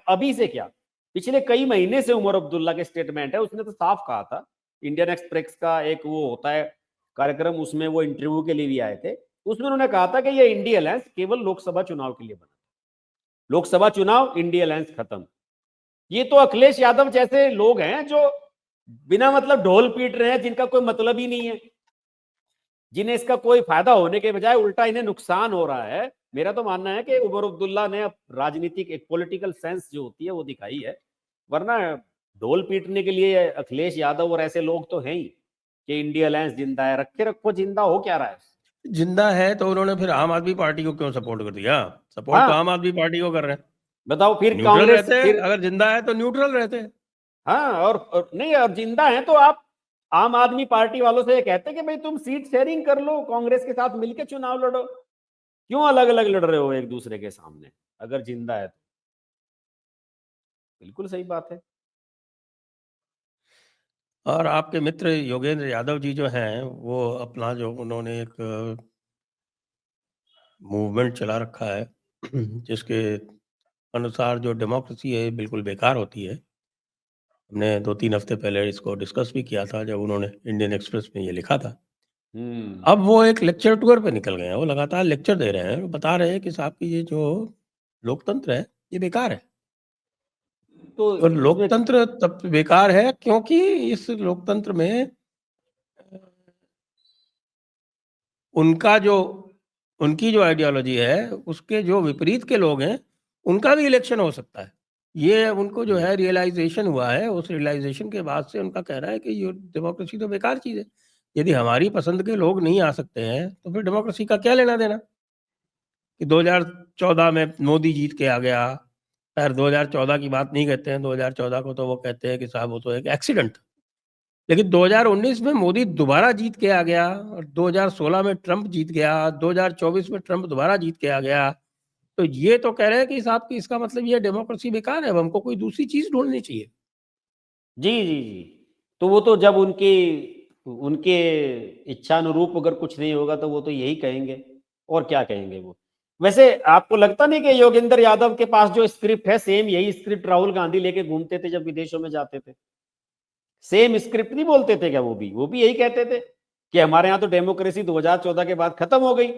अभी से क्या, पिछले कई महीने से उमर अब्दुल्ला के स्टेटमेंट है, उसने तो साफ कहा था। इंडियन एक्सप्रेस का एक वो होता है कार्यक्रम, उसमें वो इंटरव्यू के लिए भी आए थे, उसमें उन्होंने कहा था कि ये इंडिया अलायंस केवल लोकसभा चुनाव के लिए बना, लोकसभा चुनाव इंडिया अलायंस खत्म। ये तो अखिलेश यादव जैसे लोग हैं जो बिना मतलब ढोल पीट रहे हैं, जिनका कोई मतलब ही नहीं है, जिन्हें इसका कोई फायदा होने के बजाय उल्टा इन्हें नुकसान हो रहा है। मेरा तो मानना है कि उमर अब्दुल्ला ने राजनीतिक एक पॉलिटिकल सेंस जो होती है वो दिखाई है, वरना ढोल पीटने के लिए अखिलेश यादव और ऐसे लोग तो हैं ही कि इंडिया अलायंस जिंदा है, रखे रखो, जिंदा हो क्या रहा है। जिंदा है तो उन्होंने फिर आम आदमी पार्टी को क्यों सपोर्ट कर दिया? सपोर्ट तो हाँ आम आदमी पार्टी को कर रहे हैं। बताओ, फिर न्यूट्रल कांग्रेस रहते हैं, फिर, अगर जिंदा है तो न्यूट्रल रहते हैं। हाँ और नहीं, और जिंदा है तो आप आम आदमी पार्टी वालों से ये कहते हैं कि भाई तुम सीट शेयरिंग कर लो, कांग्रेस के साथ मिलकर चुनाव लड़ो, क्यों अलग अलग लड़ रहे हो एक दूसरे के सामने, अगर जिंदा है तो। बिल्कुल सही बात है। और आपके मित्र योगेंद्र यादव जी जो हैं, वो अपना जो उन्होंने एक मूवमेंट चला रखा है जिसके अनुसार जो डेमोक्रेसी है बिल्कुल बेकार होती है। हमने 2-3 हफ्ते पहले इसको डिस्कस भी किया था जब उन्होंने इंडियन एक्सप्रेस में ये लिखा था। अब वो एक लेक्चर टूर पे निकल गए हैं, वो लगातार लेक्चर दे रहे हैं, बता रहे हैं कि साहब की ये जो लोकतंत्र है ये बेकार है। तो और इसमें लोकतंत्र तब बेकार है क्योंकि इस लोकतंत्र में उनका जो उनकी जो आइडियोलॉजी है उसके जो विपरीत के लोग हैं उनका भी इलेक्शन हो सकता है। ये उनको जो है रियलाइजेशन हुआ है, उस रियलाइजेशन के बाद से उनका कहना है कि ये डेमोक्रेसी तो बेकार चीज़ है। यदि हमारी पसंद के लोग नहीं आ सकते हैं तो फिर डेमोक्रेसी का क्या लेना देना? कि 2014 में मोदी जीत के आ गया। खैर 2014 की बात नहीं कहते हैं, 2014 को तो वो कहते हैं कि साहब वो तो एक एक्सीडेंट। लेकिन 2019 में मोदी दोबारा जीत के आ गया और 2016 में ट्रंप जीत गया, 2024 में ट्रंप दोबारा जीत के आ गया। तो ये तो कह रहे हैं कि साहब कि इसका मतलब ये डेमोक्रेसी बेकार है, अब हमको कोई दूसरी चीज ढूंढनी चाहिए। जी जी जी। तो वो तो जब उनके उनके इच्छानुरूप अगर कुछ नहीं होगा तो वो तो यही कहेंगे, और क्या कहेंगे वो। वैसे आपको लगता नहीं कि योगेंद्र यादव के पास जो स्क्रिप्ट है, सेम यही स्क्रिप्ट राहुल गांधी लेके घूमते थे जब विदेशों में जाते थे? सेम स्क्रिप्ट नहीं बोलते थे क्या? वो भी यही कहते थे कि हमारे यहाँ तो डेमोक्रेसी 2014 के बाद खत्म हो गई,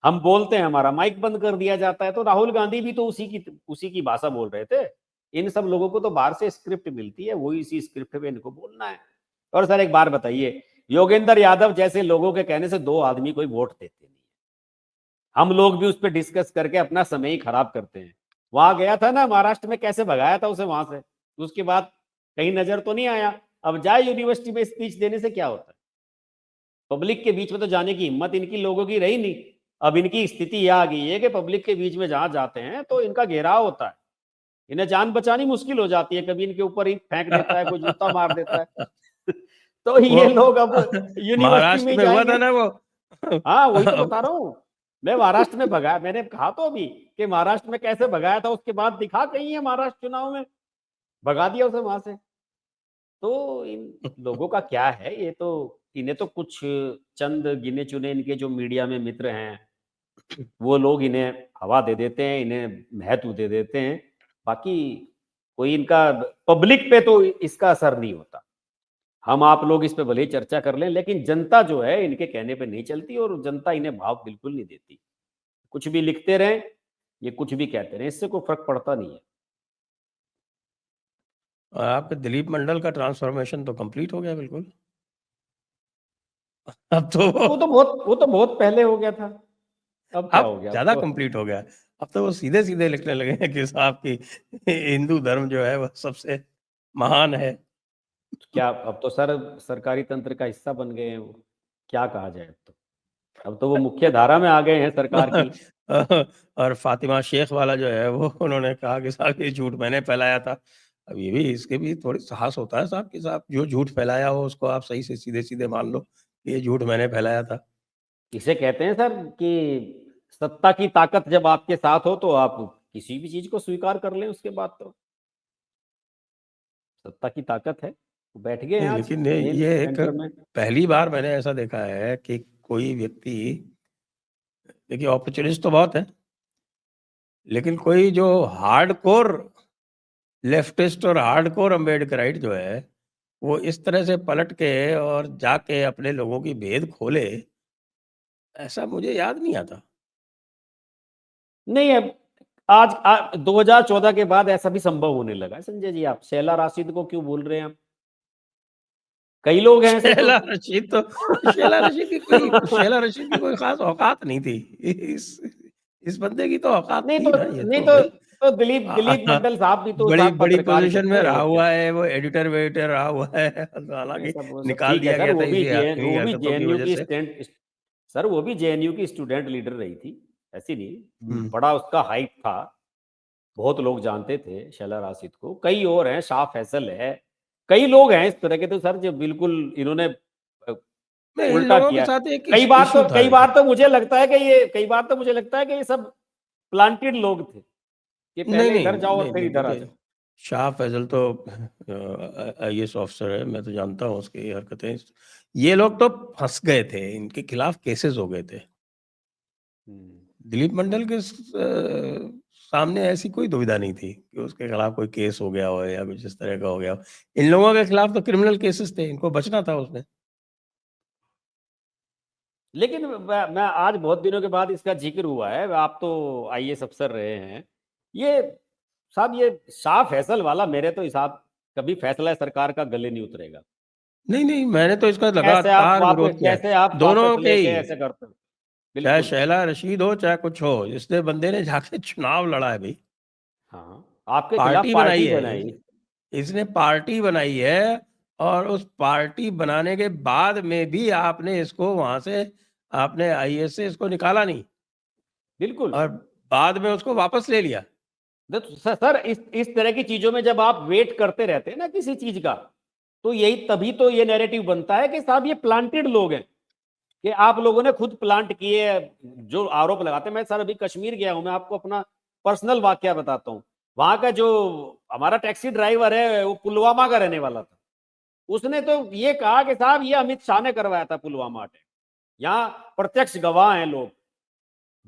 हम बोलते हैं हमारा माइक बंद कर दिया जाता है। तो राहुल गांधी भी तो उसी की भाषा बोल रहे थे। इन सब लोगों को तो बाहर से स्क्रिप्ट मिलती है, वही इसी स्क्रिप्ट पे इनको बोलना है। और सर एक बार बताइए, योगेंद्र यादव जैसे लोगों के कहने से 2 आदमी कोई वोट देते नहीं। हम लोग भी उस पर डिस्कस करके अपना समय ही खराब करते हैं। वहां गया था ना महाराष्ट्र में, कैसे भगाया था उसे वहां से, उसके बाद कहीं नजर तो नहीं आया। अब जाए यूनिवर्सिटी में स्पीच देने से क्या होता है? पब्लिक के बीच में तो जाने की हिम्मत इनकी लोगों की रही नहीं। अब इनकी स्थिति यह आ गई है कि पब्लिक के बीच में जहां जाते हैं तो इनका घेराव होता है, इन्हें जान बचानी मुश्किल हो जाती है, कभी इनके ऊपर ही फेंक देता है, कोई जूता मार देता है। तो वो ये लोग अब यूनिवर्सिटी में महाराष्ट्र ही में हुआ था जाएंगे। ना वो। हाँ वही तो बता रहा हूँ, मैं महाराष्ट्र में भगाया, मैंने कहा तो अभी कि महाराष्ट्र में कैसे भगाया था, उसके बाद दिखा कहीं है महाराष्ट्र चुनाव में, भगा दिया उसे वहां से। तो इन लोगों का क्या है, ये तो इन्हें तो कुछ चंद गिने चुने इनके जो मीडिया में मित्र हैं वो लोग इन्हें हवा दे देते हैं, इन्हें महत्व दे देते हैं। बाकी कोई इनका पब्लिक पे तो इसका असर नहीं होता। हम आप लोग इस पे भले ही चर्चा कर लें, लेकिन जनता जो है इनके कहने पे नहीं चलती, और जनता इन्हें भाव बिल्कुल नहीं देती। कुछ भी लिखते रहें, ये कुछ भी कहते रहें, इससे कोई फर्क पड़ता नहीं है। और आपके दिलीप मंडल का ट्रांसफॉर्मेशन तो कंप्लीट हो गया बिल्कुल। अब तो वो तो बहुत पहले हो गया था। अब क्या हो अब गया? अब ज्यादा तो कंप्लीट हो गया। अब तो वो सीधे सीधे लिखने लगे हैं कि साहब की हिंदू धर्म जो है वह सबसे महान है। क्या, अब तो सर सरकारी तंत्र का हिस्सा बन गए हैं वो, क्या कहा जाए। अब तो वो मुख्य धारा में आ गए हैं सरकार की। और फातिमा शेख वाला जो है वो उन्होंने कहा कि साहब ये झूठ मैंने फैलाया था। अब ये भी इसके भी थोड़ी साहस होता है साहब कि साहब जो झूठ फैलाया हो उसको आप सही से सीधे सीधे मान लो कि ये झूठ मैंने फैलाया था। इसे कहते हैं सर कि सत्ता की ताकत जब आपके साथ हो तो आप किसी भी चीज को स्वीकार कर लें, उसके बाद तो सत्ता की ताकत है। वो बैठ गए हैं नहीं आज लेकिन मेन ये एक सेंटर में। पहली बार मैंने ऐसा देखा है कि कोई व्यक्ति, देखिए अपॉर्चुनिस्ट तो बहुत है, लेकिन कोई जो हार्डकोर लेफ्टिस्ट और हार्डकोर अम्बेडकराइट जो है वो इस तरह से पलट के और जाके अपने लोगों की भेद खोले, ऐसा मुझे याद नहीं आता। नहीं, अब 2014 के बाद ऐसा भी संभव होने लगा है संजय जी। आप शैला राशिद को क्यों बोल रहे हैं? आप कई लोग हैं ऐसे तो। शैला रशीद की कोई खास औकात नहीं थी। इस इस बंदे की तो औकात नहीं थी तो ना, ये नहीं तो तो भाई तो दिलीप मंडल साहब भी तो बड़ी साहब बड़ी पत्रकार ही पोजीशन थे, में रहा और क्या। हुआ है, वो एडिटर वेडिटर रहा हुआ है। हालांकि वो सब निकाल ठीक है दिया सर, गया था इन्हीं वो भी हरकतों की जेएनयू वजह की से। स्टूडेंट, सर वो भी जेएनयू की स्टूडेंट लीडर रही थी, ऐसी नहीं, हम्म। बड़ा उसका हाइप था, बहुत लोग जानते थे शैला राशिद को। कई और हैं, शाह फैसल है, कई लोग हैं इस तरह के तो सर जो बिल्कुल इन्होंने मैं इन उल्टा लोगों के किया। साथ एक इशू था, देखिए। कई बार तो मुझे लगता है कि ये सब प्लांटेड लोग थे कि नहीं पहले नहीं इधर जाओ और नहीं फिर नहीं, इधर आ देखिए जाओ। शाह फैजल तो आईएएस ऑफिसर है, मैं तो जानता हूँ उसकी हरकतें। ये लोग तो फंस गए थे, इनके खिलाफ केसेस हो गए थे। दिलीप मंडल के सामने ऐसी कोई दुविधा नहीं थी कि उसके खिलाफ कोई केस हो गया हो या कुछ इस तरह का हो गया हो। इन लोगों के खिलाफ तो क्रिमिनल केसेस थे, इनको बचना था उसमें। लेकिन मैं आज बहुत दिनों के बाद इसका जिक्र हुआ है, आप तो आईएएस अफसर रहे हैं, ये साहब ये शाह फैसल वाला मेरे तो हिसाब कभी फैसला सरकार का गले नहीं उतरेगा। नहीं नहीं, मैंने तो इसका लगातार विरोध किया है, कैसे आप दोनों वापस के लेके ही। ऐसे करते हो? चाहे बिल्कुल। शैला रशीद हो चाहे कुछ हो, इसने बंदे ने जाके चुनाव लड़ा है भाई, हाँ, आपके खिलाफ पार्टी बनाई पार्टी है, बनाई। इसने पार्टी बनाई है। और उस पार्टी बनाने के बाद में भी आपने इसको वहां से, आपने आईएएस से इसको निकाला नहीं बिल्कुल। और बाद में उसको वापस ले लिया। सर इस तरह की चीजों में जब आप वेट करते रहते हैं ना किसी चीज का, तो यही तभी तो ये नैरेटिव बनता है कि साहब ये प्लांटेड लोग हैं कि आप लोगों ने खुद प्लांट किए, जो आरोप लगाते हैं। मैं सर अभी कश्मीर गया हूं, मैं आपको अपना पर्सनल वाकया बताता हूँ। वहां का जो हमारा टैक्सी ड्राइवर है वो पुलवामा का रहने वाला था। उसने तो ये कहा कि साहब ये अमित शाह ने करवाया था पुलवामा अटैक। यहाँ प्रत्यक्ष गवाह हैं लोग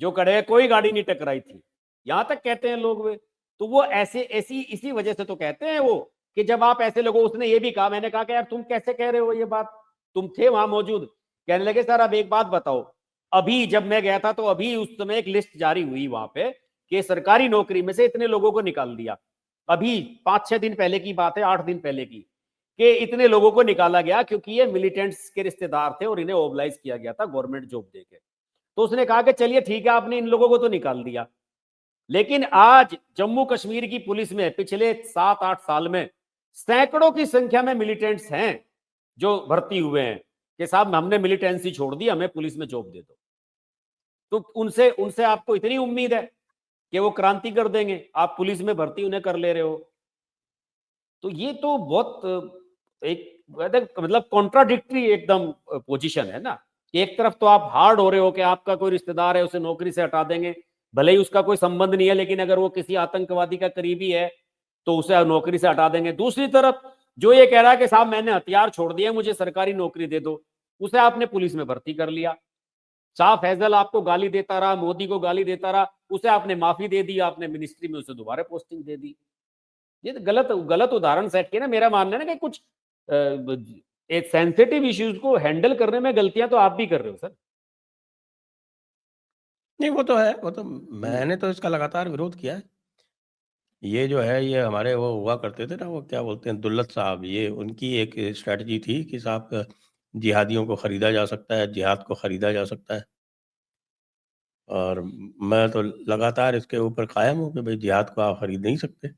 जो खड़े हैं, कोई गाड़ी नहीं टकराई थी, यहां तक कहते हैं लोग वे। तो वो ऐसे ऐसी इसी वजह से तो कहते हैं वो कि जब आप ऐसे लोगों, उसने ये भी कहा, मैंने कहा कि यार तुम कैसे कह रहे हो ये बात, तुम थे वहां मौजूद। कहने लगे सर अब एक बात बताओ, अभी जब मैं गया था तो अभी उस समय एक लिस्ट जारी हुई वहां पे कि सरकारी नौकरी में से इतने लोगों को निकाल दिया। अभी 5-6 दिन पहले की बात है, 8 दिन पहले की, कि इतने लोगों को निकाला गया क्योंकि ये मिलिटेंट्स के रिश्तेदार थे और इन्हें ओबलाइज किया गया था गवर्नमेंट जॉब देके। तो उसने कहा कि चलिए ठीक है, आपने इन लोगों को तो निकाल दिया, लेकिन आज जम्मू कश्मीर की पुलिस में पिछले 7-8 साल में सैकड़ों की संख्या में मिलिटेंट्स हैं जो भर्ती हुए हैं कि साहब हमने मिलिटेंसी छोड़ दी, हमें पुलिस में जॉब दे दो। तो उनसे उनसे आपको इतनी उम्मीद है कि वो क्रांति कर देंगे, आप पुलिस में भर्ती उन्हें कर ले रहे हो। तो ये तो बहुत एक मतलब कॉन्ट्राडिक्टरी एकदम पोजीशन है ना। एक तरफ तो आप हार्ड हो रहे हो कि आपका कोई रिश्तेदार है उसे नौकरी से हटा देंगे, भले ही उसका कोई संबंध नहीं है, लेकिन अगर वो किसी आतंकवादी का करीबी है तो उसे नौकरी से हटा देंगे। दूसरी तरफ जो ये कह रहा है कि साहब मैंने हथियार छोड़ दिया, मुझे सरकारी नौकरी दे दो, उसे आपने पुलिस में भर्ती कर लिया। शाह फैजल आपको गाली देता रहा, मोदी को गाली देता रहा, उसे आपने माफी दे दी, आपने मिनिस्ट्री में उसे दोबारा पोस्टिंग दे दी। ये तो गलत गलत उदाहरण सेट किया ना। मेरा मानना है ना कि कुछ एक सेंसिटिव इश्यूज को हैंडल करने में गलतियां तो आप भी कर रहे हो सर। नहीं वो तो है, वो तो मैंने तो इसका लगातार विरोध किया है। ये जो है ये हमारे वो हुआ करते थे ना, वो क्या बोलते हैं दुल्लत साहब, ये उनकी एक स्ट्रैटेजी थी कि साहब जिहादियों को खरीदा जा सकता है, जिहाद को खरीदा जा सकता है। और मैं तो लगातार इसके ऊपर कायम हूँ कि भाई जिहाद को आप खरीद नहीं सकते।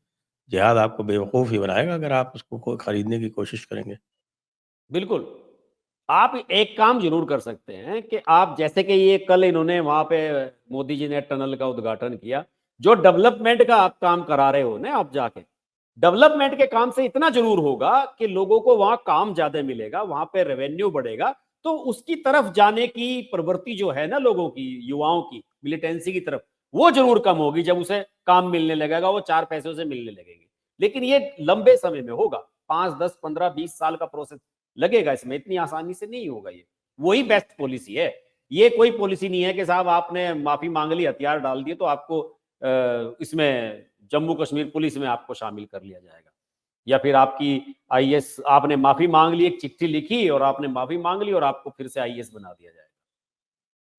जिहाद आपको बेवकूफ़ ही बनाएगा अगर आप उसको खरीदने की कोशिश करेंगे। बिल्कुल। आप एक काम जरूर कर सकते हैं कि आप जैसे कि ये कल इन्होंने वहां पे मोदी जी ने टनल का उद्घाटन किया, जो डेवलपमेंट का आप काम करा रहे हो ना, आप जाके डेवलपमेंट के काम से इतना जरूर होगा कि लोगों को वहां काम ज्यादा मिलेगा, वहां पे रेवेन्यू बढ़ेगा, तो उसकी तरफ जाने की प्रवृत्ति जो है ना लोगों की, युवाओं की मिलिटेंसी की तरफ, वो जरूर कम होगी जब उसे काम मिलने लगेगा, वो 4 पैसों से मिलने लगेंगे। लेकिन ये लंबे समय में होगा, 5-10-15-20 साल का प्रोसेस लगेगा इसमें, इतनी आसानी से नहीं होगा। ये वही बेस्ट पॉलिसी है। ये कोई पॉलिसी नहीं है कि साहब आपने माफी मांग ली, हथियार डाल दिए तो आपको इसमें जम्मू कश्मीर पुलिस में आपको शामिल कर लिया जाएगा, या फिर आपकी आईएएस, आपने माफी मांग ली, एक चिट्ठी लिखी और आपने माफी मांग ली और आपको फिर से आईएएस बना दिया जाएगा।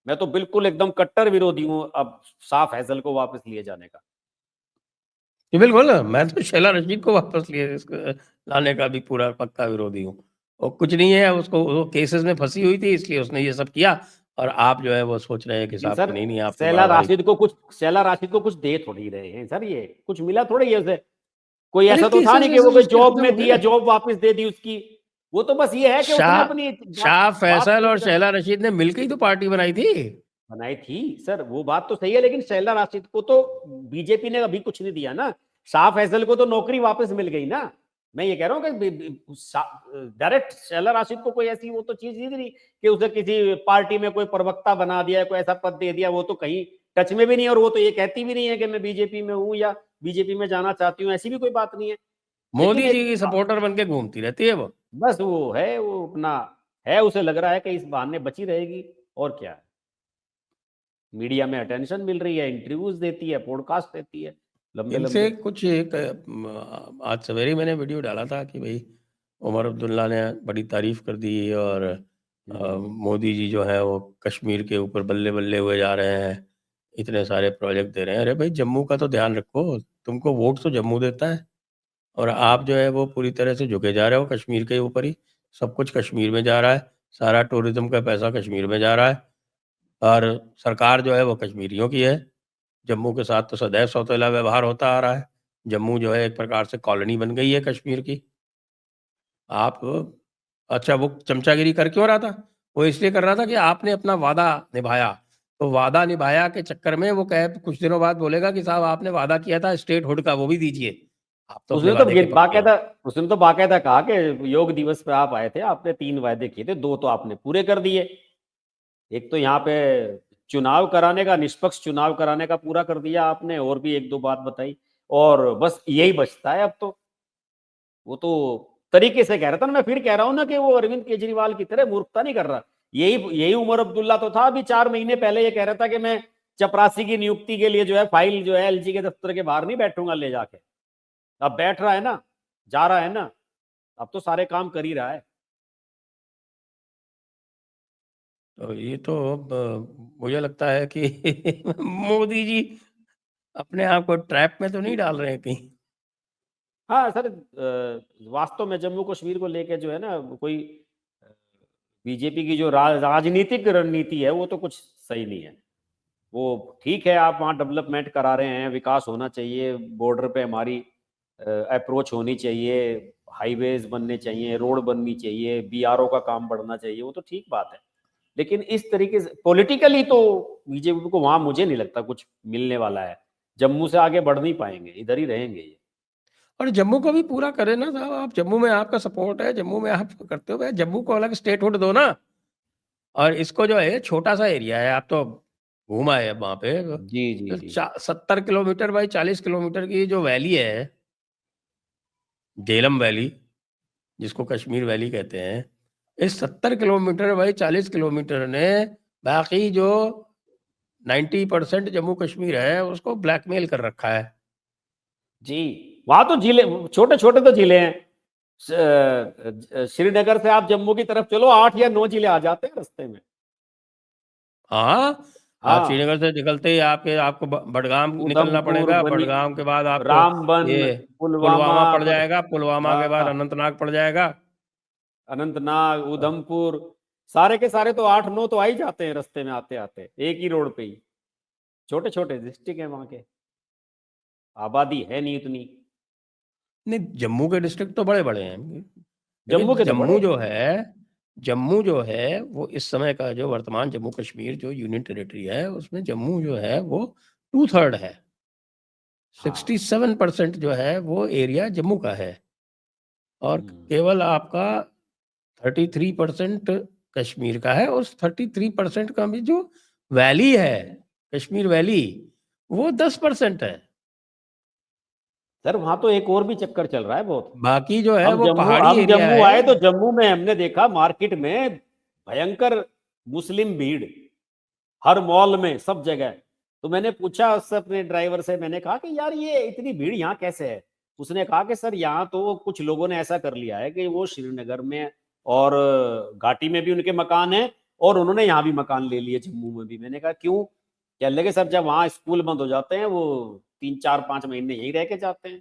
मैं तो बिल्कुल एकदम कट्टर विरोधी हूं अब शाह फैसल को वापस लिए जाने का। जी, बिल्कुल, मैं तो शेला रशीद को वापस लिए इसको लाने का भी पूरा पक्का विरोधी हूँ। और कुछ नहीं है, उसको वो केसेज़ में फँसी हुई थी इसलिए उसने ये सब किया और आप जो है वो सोच रहे हैं कि लेकिन साहब सर कि नहीं, आप तो शैला बड़ा भाई। राशिद को कुछ, शैला राशिद को कुछ दे थोड़ी रहे हैं सर, ये कुछ मिला थोड़ी है उसे। कोई अरे ऐसा तो था नहीं कि वो केसेज़-वेसेज़ कोई उसके जॉब खत्म में हो थी या गए। जॉब वापस दे दी उसकी। वो तो बस ये है कि उसने शाह अपनी बात शाह बात फैसल पूरी और कर शेला रशीद ने मिलके ही तो पार्टी बनाई थी। बनाई थी। सर वो बात तो सही है, लेकिन शैला राशिद को तो बीजेपी ने अभी कुछ नहीं दिया ना। शाह फैसल को तो नौकरी वापस मिल गई ना। मैं ये कह रहा हूँ कि डायरेक्ट शैला राशिद को कोई ऐसी वो तो चीज नहीं दी कि उसे किसी पार्टी में कोई प्रवक्ता बना दिया, कोई ऐसा पद दे दिया। वो तो कहीं टच में भी नहीं है, और वो तो ये कहती भी नहीं है कि मैं बीजेपी में हूँ या बीजेपी में जाना चाहती हूँ, ऐसी भी कोई बात नहीं है। लेकिन मोदी जी एक की सपोर्टर बन के घूमती रहती है वो। बस वो है, वो अपना है, उसे लग रहा है कि इस बहाने बची रहेगी, और क्या है। मीडिया में अटेंशन मिल रही है, इंटरव्यूज देती है, पॉडकास्ट देती है लंबे इनसे लंबे। कुछ एक आज सवेरे मैंने वीडियो डाला था कि भई उमर अब्दुल्ला ने बड़ी तारीफ़ कर दी और मोदी जी जो हैं वो कश्मीर के ऊपर बल्ले-बल्ले हुए जा रहे हैं, इतने सारे प्रोजेक्ट दे रहे हैं। अरे भाई जम्मू का तो ध्यान रखो, तुमको वोट तो जम्मू देता है और आप जो है वो पूरी तरह से झुके जा रहे हो कश्मीर के ऊपर ही। सब कुछ कश्मीर में जा रहा है, सारा टूरिज़्म का पैसा कश्मीर में जा रहा है और सरकार जो है वो कश्मीरियों की है। जम्मू के साथ तो सदैव सौतेला व्यवहार होता आ रहा है। जम्मू जो है एक प्रकार से कॉलोनी बन गई है कश्मीर की। आप अच्छा वो चमचागिरी कर क्यों रहा था? वो इसलिए कर रहा था कि आपने अपना वादा निभाया। तो वादा निभाया के चक्कर में वो कहे कुछ दिनों बाद बोलेगा कि साहब आपने वादा किया था स्टेटहुड का वो भी दीजिए। आप तो अपने उसने तो वादे के पक्के हो। बाकायदा उसने तो बाकायदा कहा कि योग दिवस पे आप आए थे, आपने 3 वायदे किए थे, 2 तो आपने पूरे कर दिए। एक तो यहाँ पे चुनाव कराने का, निष्पक्ष चुनाव कराने का पूरा कर दिया आपने, और भी एक दो बात बताई, और बस यही बचता है अब तो। वो तो तरीके से कह रहा था ना, मैं फिर कह रहा हूं ना कि वो अरविंद केजरीवाल की तरह मूर्खता नहीं कर रहा। यही यही उमर अब्दुल्ला तो था अभी 4 महीने पहले, ये कह रहा था कि मैं चपरासी की नियुक्ति के लिए जो है फाइल जो है एलजी के दफ्तर के बाहर नहीं बैठूंगा ले जाके। अब बैठ रहा है ना, जा रहा है ना, अब तो सारे काम कर ही रहा है। तो ये तो अब मुझे लगता है कि मोदी जी अपने आप को ट्रैप में तो नहीं डाल रहे हैं कहीं? हाँ सर, वास्तव में जम्मू कश्मीर को लेके जो है ना, कोई बीजेपी की जो राजनीतिक रणनीति है वो तो कुछ सही नहीं है। वो ठीक है, आप वहाँ डेवलपमेंट करा रहे हैं, विकास होना चाहिए, बॉर्डर पे हमारी अप्रोच होनी चाहिए, हाईवेज बनने चाहिए, रोड बननी चाहिए, बीआरओ का काम बढ़ना चाहिए, वो तो ठीक बात है। लेकिन इस तरीके से पॉलिटिकली तो बीजेपी को वहां मुझे नहीं लगता कुछ मिलने वाला है। जम्मू से आगे बढ़ नहीं पाएंगे, इधर ही रहेंगे ये। और जम्मू को भी पूरा करें ना साहब, आप जम्मू में आपका सपोर्ट है, जम्मू में आप करते हो, भाई जम्मू को अलग स्टेटहुड दो ना। और इसको जो है छोटा सा एरिया है, आप तो घूम आए वहां पे, जी जी जी। 70 किलोमीटर बाई 40 किलोमीटर की जो वैली है, झेलम वैली, जिसको कश्मीर वैली कहते हैं, इस 70 किलोमीटर बाई 40 किलोमीटर ने बाकी जो 90% जम्मू कश्मीर है उसको ब्लैकमेल कर रखा है। जी, वहां तो जिले छोटे छोटे तो जिले हैं। श्रीनगर से आप जम्मू की तरफ चलो, 8 या 9 जिले आ जाते हैं रास्ते में। हाँ, आप हाँ, श्रीनगर से निकलते ही आपको बडगाम निकलना उधमपुर, पड़ेगा, बनी, बडगाम के बाद आपको रामबन, ये पुलवामा, पुलवामा पड़ जाएगा, पुलवामा के बाद हाँ, अनंतनाग पड़ जाएगा। अनंतनाग, उधमपुर, सारे के सारे तो 8-9 तो आ ही जाते हैं रास्ते में आते आते, एक ही रोड पे ही। छोटे छोटे डिस्ट्रिक्ट है वहां के, आबादी है नहीं उतनी। नहीं, जम्मू के डिस्ट्रिक्ट तो बड़े बड़े हैं, जम्मू लेकिन के तो बड़े। जम्मू जो है वो इस समय का जो वर्तमान जम्मू कश्मीर जो यूनियन टेरिटरी है, उसमें जम्मू जो है वो 2/3 है। हाँ। 67% जो है वो एरिया जम्मू का है, और हम्म। केवल आपका 33% कश्मीर का है। उस 33% का भी जो वैली है, कश्मीर वैली, वो 10% है। सर वहां तो एक और भी चक्कर चल रहा है बहुत। बाकी जो है हम वो जम्मू पहाड़ी हम एरिया जम्मू है। आए तो जम्मू में हमने देखा मार्केट में भयंकर मुस्लिम भीड़, हर मॉल में, सब जगह। तो मैंने पूछा उससे, अपने ड्राइवर से, मैंने कहा कि यार ये इतनी भीड़ यहाँ कैसे है। उसने कहा कि सर यहाँ तो कुछ लोगों ने ऐसा कर लिया है कि वो श्रीनगर में और घाटी में भी उनके मकान हैं, और उन्होंने यहाँ भी मकान ले लिए जम्मू में भी। मैंने कहा क्यों? कहने लगे सर जब वहाँ स्कूल बंद हो जाते हैं वो 3-4-5 महीने यहीं रह के जाते हैं।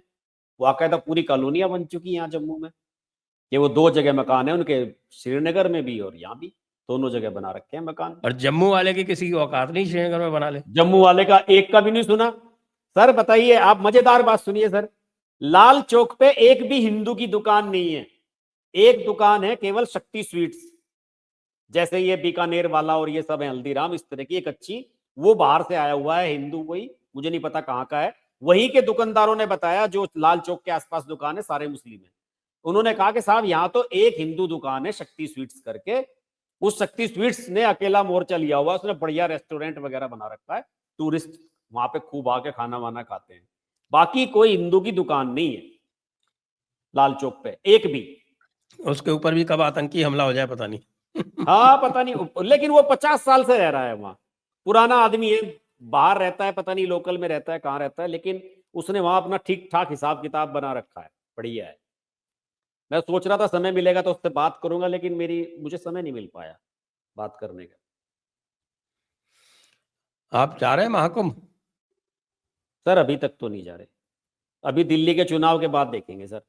वाकायदा पूरी कॉलोनियां बन चुकी हैं यहाँ जम्मू में, कि वो 2 जगह मकान है उनके, श्रीनगर में भी और यहाँ भी, दोनों जगह बना रखे हैं मकान। और जम्मू वाले की किसी की औकात नहीं श्रीनगर में बना ले। जम्मू वाले का एक का भी नहीं सुना। सर बताइए, आप मजेदार बात सुनिए सर, लाल चौक पे एक भी हिंदू की दुकान नहीं है। एक दुकान है केवल शक्ति स्वीट्स, जैसे ये बीकानेर वाला और ये सब है, हल्दीराम, इस तरह की एक अच्छी, वो बाहर से आया हुआ है हिंदू, कोई मुझे नहीं पता कहाँ का है। वहीं के दुकानदारों ने बताया, जो लाल चौक के आसपास दुकान है सारे मुस्लिम है। उन्होंने कहा कि साहब यहाँ तो एक हिंदू दुकान है शक्ति स्वीट्स करके, उस शक्ति स्वीट्स ने अकेला मोर्चा लिया हुआ, उसने बढ़िया रेस्टोरेंट वगैरह बना रखा है, टूरिस्ट वहां पे खूब आके खाना वाना खाते हैं। बाकी कोई हिंदू की दुकान नहीं है लाल चौक पे, एक भी। उसके ऊपर भी कब आतंकी हमला हो जाए पता नहीं। हाँ पता नहीं, लेकिन वो 50 साल से रह रहा है वहां, पुराना आदमी है, बाहर रहता है, पता नहीं लोकल में रहता है कहाँ रहता है, लेकिन उसने वहां अपना ठीक ठाक हिसाब किताब बना रखा है, बढ़िया है। मैं सोच रहा था समय मिलेगा तो उससे बात करूंगा, लेकिन मुझे समय नहीं मिल पाया बात करने का। आप जा रहे हैं महाकुंभ? सर अभी तक तो नहीं जा रहे, अभी दिल्ली के चुनाव के बाद देखेंगे सर।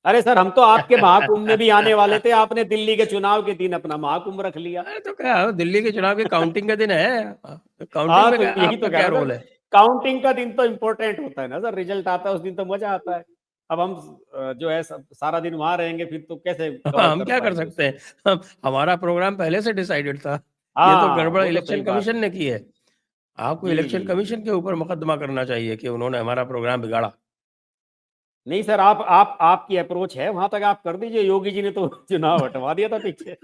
अरे सर हम तो आपके महाकुंभ में भी आने वाले थे, आपने दिल्ली के चुनाव के दिन अपना महाकुंभ रख लिया। अरे तो क्या हो, दिल्ली के चुनाव के काउंटिंग का दिन है, काउंटिंग हाँ में तो क्या यही आपका तो कह क्या रहा रोल था, है? काउंटिंग का दिन तो इम्पोर्टेंट होता है ना सर, रिजल्ट आता है उस दिन तो मजा आता है। अब हम जो है सारा दिन वहां रहेंगे, फिर तो कैसे कवर हम कर क्या कर पाएंगे सकते उसको। हैं? हमारा प्रोग्राम पहले से डिसाइडेड था। ये तो हाँ गड़बड़ वो तो सही इलेक्शन बात कमीशन है। ने की है। आपको जी इलेक्शन जी जी। कमीशन के ऊपर मुकदमा करना चाहिए कि उन्होंने हमारा प्रोग्राम बिगाड़ा। नहीं सर, आप आपकी अप्रोच है वहां तक, आप कर दीजिए, योगी जी ने तो चुनाव हटवा दिया था पीछे।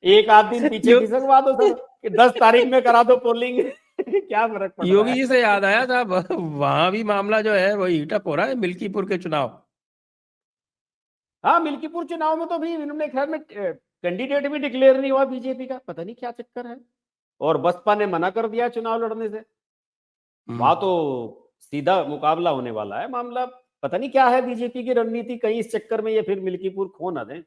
एक आध दिन पीछे यो- खिसकवा दो सर कि 10 तारीख में करा दो पोलिंग। क्या फर्क पड़ रहा योगी है। जी से याद आया था, वहां भी मामला जो है वो हीटअप हो रहा है, मिल्कीपुर के चुनाव। हाँ, मिल्कीपुर चुनाव में तो भी इन्होंने ख्याल में कैंडिडेट भी डिक्लेयर नहीं हुआ बीजेपी का, पता नहीं क्या चक्कर है। और बसपा ने मना कर दिया चुनाव लड़ने से। वहां तो सीधा मुकाबला होने वाला है मामला। पता नहीं क्या है बीजेपी की रणनीति, कहीं इस चक्कर में ये फिर मिल्कीपुर खो ना दें।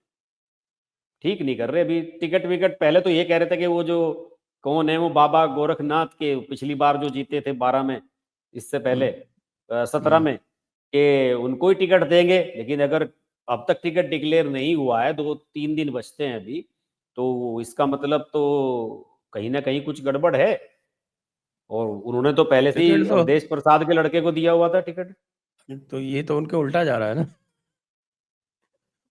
ठीक नहीं कर रहे अभी। टिकट विकट पहले तो ये कह रहे थे कि वो जो कौन है वो बाबा गोरखनाथ के पिछली बार जो जीते थे 12 में, इससे पहले 17 में, कि उनको ही टिकट देंगे। लेकिन अगर अब तक टिकट डिक्लेयर नहीं हुआ है, 2-3 दिन बचते हैं अभी, तो इसका मतलब तो कहीं ना कहीं कुछ गड़बड़ है। और उन्होंने तो पहले से ही टिकट तो अवधेश प्रसाद के लड़के को दिया हुआ था टिकट। ये तो उनके उल्टा जा रहा है ना।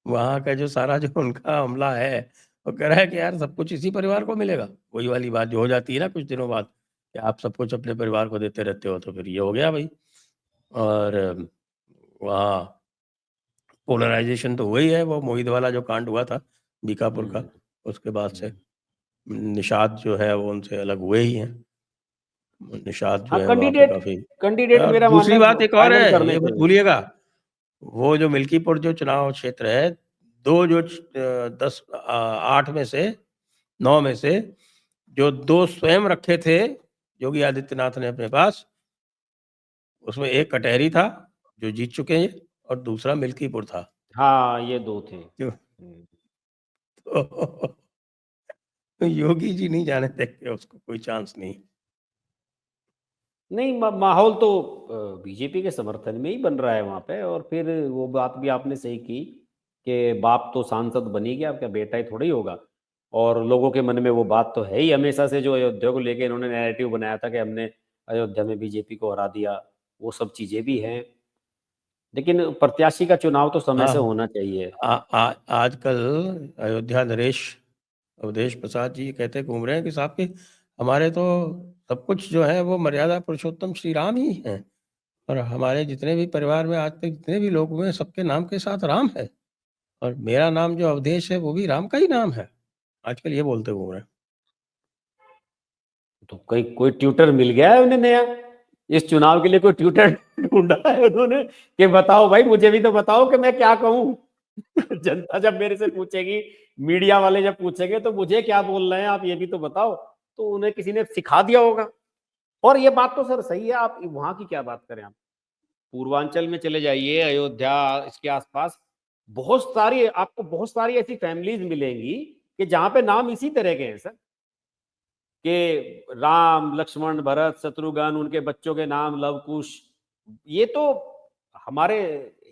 वहां का जो सारा जो उनका हमला है, वो कह रहा है कि यार सब कुछ इसी परिवार को मिलेगा। वही वाली बात जो हो जाती है ना कुछ दिनों बाद, कि आप सब कुछ अपने परिवार को देते रहते हो, तो फिर ये हो गया भाई। और वहाँ पोलराइजेशन तो वही है, वो मोहित वाला जो कांड हुआ था बीकापुर का, उसके बाद से निषाद जो है वो उनसे अलग हुए ही हैं। निषाद जो हाँ, है वहाँ पे कैंडिडेट काफी। कैंडिडेट और मेरा मानना दूसरी है बात एक और फाइनल है, करने ये मत चाहिए। भूलिएगा, वो जो मिल्कीपुर जो चुनाव क्षेत्र है, दो जो 8 में से 9 में से जो 2 स्वयं रखे थे योगी आदित्यनाथ ने अपने पास, उसमें एक कटहरी था जो जीत चुके हैं, और दूसरा मिल्कीपुर था। हाँ, ये 2 थे। जो तो योगी जी नहीं जाने देंगे उसको, कोई चांस नहीं। नहीं, माहौल तो बीजेपी के समर्थन में ही बन रहा है वहां पे। और फिर वो बात भी आपने सही की कि बाप तो सांसद बनी गया, अब क्या बेटा ही थोड़ा ही होगा। और लोगों के मन में वो बात तो है ही हमेशा से, जो अयोध्या को लेके इन्होंने नैरेटिव बनाया था कि हमने अयोध्या में बीजेपी को हरा दिया, वो सब चीजें भी हैं। लेकिन प्रत्याशी का चुनाव तो समय से हाँ, होना चाहिए। आजकल अयोध्या नरेश अवधेश प्रसाद जी कहते घूम रहे हैं कि साहब कि हमारे तो सब कुछ जो है वो मर्यादा पुरुषोत्तम श्री राम ही हैं, और हमारे जितने भी परिवार में आज तक जितने भी लोग हुए हैं, सबके नाम के साथ राम है, और मेरा नाम जो अवधेश है वो भी राम का ही नाम है। आजकल ये बोलते घूम रहे हैं। तो कहीं कोई ट्यूटर मिल गया है उन्हें नया, इस चुनाव के लिए कोई ट्यूटर ढूंढा है उन्होंने कि बताओ भाई, मुझे भी तो बताओ कि मैं क्या कहूं। जनता जब मेरे से पूछेगी, मीडिया वाले जब पूछेंगे तो मुझे क्या बोल रहे हैं आप ये भी तो बताओ। तो उन्हें किसी ने सिखा दिया होगा। और ये बात तो सर सही है। आप वहां की क्या बात करें, आप पूर्वांचल में चले जाइए, अयोध्या इसके आसपास बहुत सारी ऐसी फैमिलीज मिलेंगी कि जहां पे नाम इसी तरह के हैं सर, कि राम लक्ष्मण भरत शत्रुघ्न, उनके बच्चों के नाम लव कुश। ये तो हमारे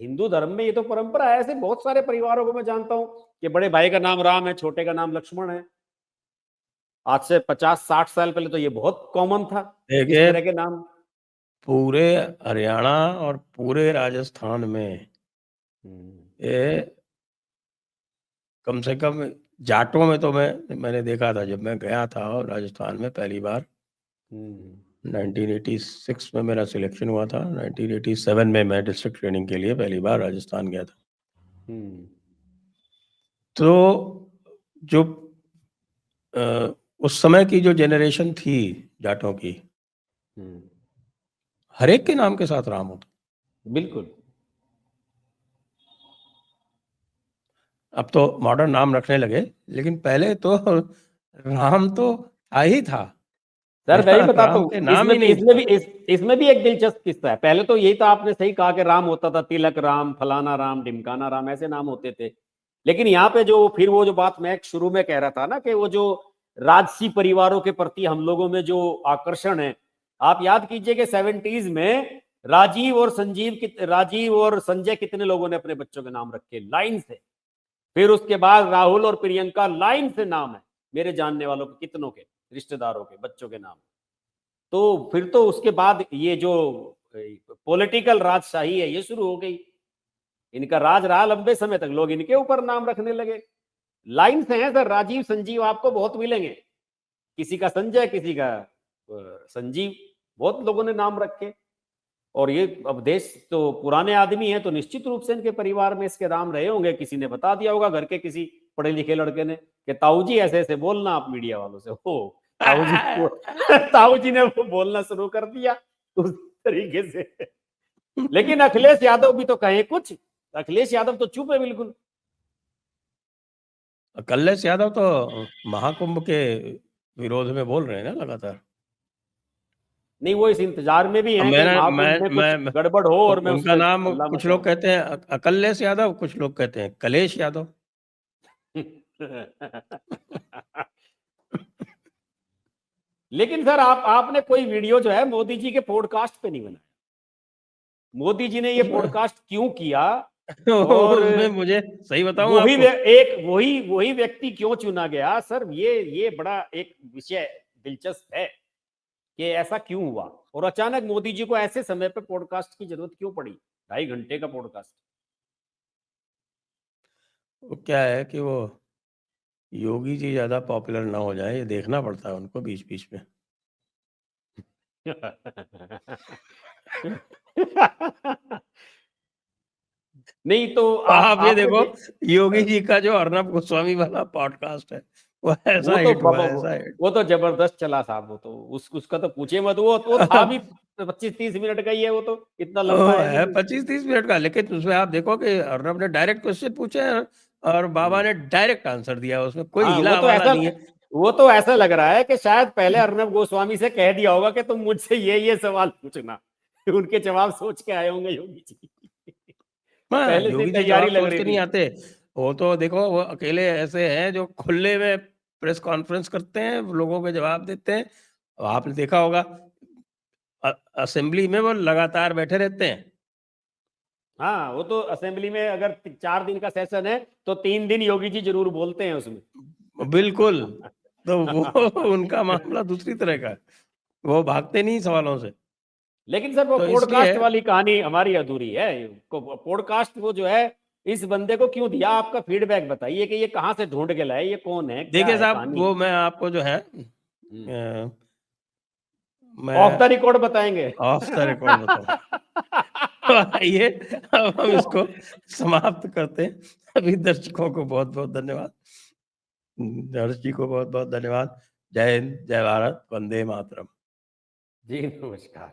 हिंदू धर्म में ये तो परंपरा है। ऐसे बहुत सारे परिवारों को मैं जानता हूं कि बड़े भाई का नाम राम है, छोटे का नाम लक्ष्मण है। आज से 50-60 साल पहले तो ये बहुत कॉमन था, इस देखिए, तरह के नाम। पूरे हरियाणा और पूरे राजस्थान में ये कम से कम जाटों में तो मैंने देखा था जब मैं गया था और राजस्थान में पहली बार। 1986 में मेरा सिलेक्शन हुआ था, 1987 में मैं डिस्ट्रिक्ट ट्रेनिंग के लिए पहली बार राजस्थान गया था। तो जो उस समय की जो जनरेशन थी जाटों की, हर एक के नाम के साथ राम होता। बिल्कुल। अब तो मॉडर्न नाम रखने लगे, लेकिन पहले तो राम तो था ही था। सर मैं ही बिना बताता राम हूँ, के नाम ही नहीं इसमें था। भी इसमें भी एक दिलचस्प किस्सा है। पहले तो यही था, आपने सही कहा कि राम होता था, तिलक राम, फलाना राम, ढिमकाना राम, ऐसे नाम होते थे। लेकिन यहाँ पे जो फिर वो जो बात मैं शुरू में कह रहा था ना, कि वो जो राजसी परिवारों के प्रति हम लोगों में जो आकर्षण है, आप याद कीजिए कि 70s में राजीव और संजय कितने लोगों ने अपने बच्चों के नाम रखे लाइन से। फिर उसके बाद राहुल और प्रियंका लाइन से नाम है, मेरे जानने वालों के कितनों के रिश्तेदारों के बच्चों के नाम। तो फिर तो उसके बाद ये जो पॉलिटिकल राजशाही है ये शुरू हो गई। इनका राज रहा लंबे समय तक, लोग इनके ऊपर नाम रखने लगे। लाइन से हैं सर, राजीव संजीव आपको बहुत मिलेंगे, किसी का संजय, किसी का संजीव, बहुत लोगों ने नाम रखे। और ये अब देश तो पुराने आदमी हैं, तो निश्चित रूप से इनके परिवार में इसके नाम रहे होंगे, किसी ने बता दिया होगा घर के किसी पढ़े लिखे लड़के ने कि ताऊ जी ऐसे ऐसे बोलना आप मीडिया वालों से। हो ताऊ जी ताऊ जी ने वो बोलना शुरू कर दिया उस तरीके से। लेकिन अखिलेश यादव भी तो कहे कुछ, अखिलेश यादव तो चुप है बिल्कुल। अखिलेश यादव तो महाकुंभ के विरोध में बोल रहे हैं ना लगातार। नहीं, वो इस इंतजार में भी हैं कि मैंने महाकुंभ में कुछ गड़बड़ हो और मैं उनका उससे नाम हल्ला कुछ लोग मचाऊं। कहते हैं अखिलेश यादव, कुछ लोग कहते हैं कलेश यादव। लेकिन सर आपने कोई वीडियो जो है मोदी जी के पॉडकास्ट पे नहीं बनाया। मोदी जी ने ये उसमें पॉडकास्ट क्यों किया और उसमें मुझे सही बताऊं वही आपको, एक वही व्यक्ति क्यों चुना गया सर, ये बड़ा एक विषय दिलचस्प है कि ऐसा क्यों हुआ और अचानक मोदी जी को ऐसे समय पे पॉडकास्ट की जरूरत क्यों पड़ी, 2.5 घंटे का पॉडकास्ट। वो क्या है कि वो योगी जी ज्यादा पॉपुलर ना हो जाए, ये देखना पड़ता है उनको बीच बीच में। नहीं तो आप ये आपने देखो, योगी जी का जो अर्नब गोस्वामी वाला पॉडकास्ट है, वो ऐसा हिट हुआ है, ऐसा हिट। वो तो जबरदस्त चला साहब। वो तो उसका तो पूछे मत, वो था भी 25-30 मिनट का ही है, वो तो इतना लंबा है है नहीं। 25-30 मिनट का, लेकिन उसमें आप देखो कि अर्नब ने डायरेक्ट क्वेश्चन पूछे हैं और बाबा ने डायरेक्ट आंसर दिया, उसमें कोई हाँ, हिला हवाला नहीं है। वो तो ऐसा लग रहा है कि शायद पहले अर्नब गोस्वामी से कह दिया होगा कि तुम मुझसे ये सवाल पूछना। उनके जवाब सोच के आए होंगे योगी जी। हाँ, पहले से योगी जी तैयारी जवाब लग सोच रही के थी। नहीं आते। वो तो देखो, वो अकेले ऐसे हैं जो खुले में प्रेस कॉन्फ्रेंस करते हैं, लोगों के जवाब देते हैं। और आपने देखा होगा असेंबली में वो लगातार बैठे रहते हैं। हाँ, वो तो असेंबली में अगर 4 दिन का सेशन है तो 3 दिन योगी जी जरूर बोलते हैं उसमें। बिल्कुल। तो वो उनका मामला दूसरी तरह का है, वो भागते नहीं सवालों से। लेकिन सर वो तो इसलिए पॉडकास्ट वाली कहानी हमारी अधूरी है। पॉडकास्ट वो जो है इस बंदे को क्यों दिया, आपका फीडबैक बताइए कि ये कहाँ से ढूंढ के लाए, ये कौन है, क्या देखिए है साहब, कहानी। वो मैं आपको जो है हम्म। ऑफ द मैं रिकॉर्ड बताएंगे। ऑफ द रिकॉर्ड बताऊं। तो आइए, अब हम इसको समाप्त करते हैं। अभी दर्शकों को बहुत बहुत धन्यवाद, दर्श जी को बहुत बहुत धन्यवाद। जय हिंद, जय भारत, वंदे मातरम। जी नमस्कार।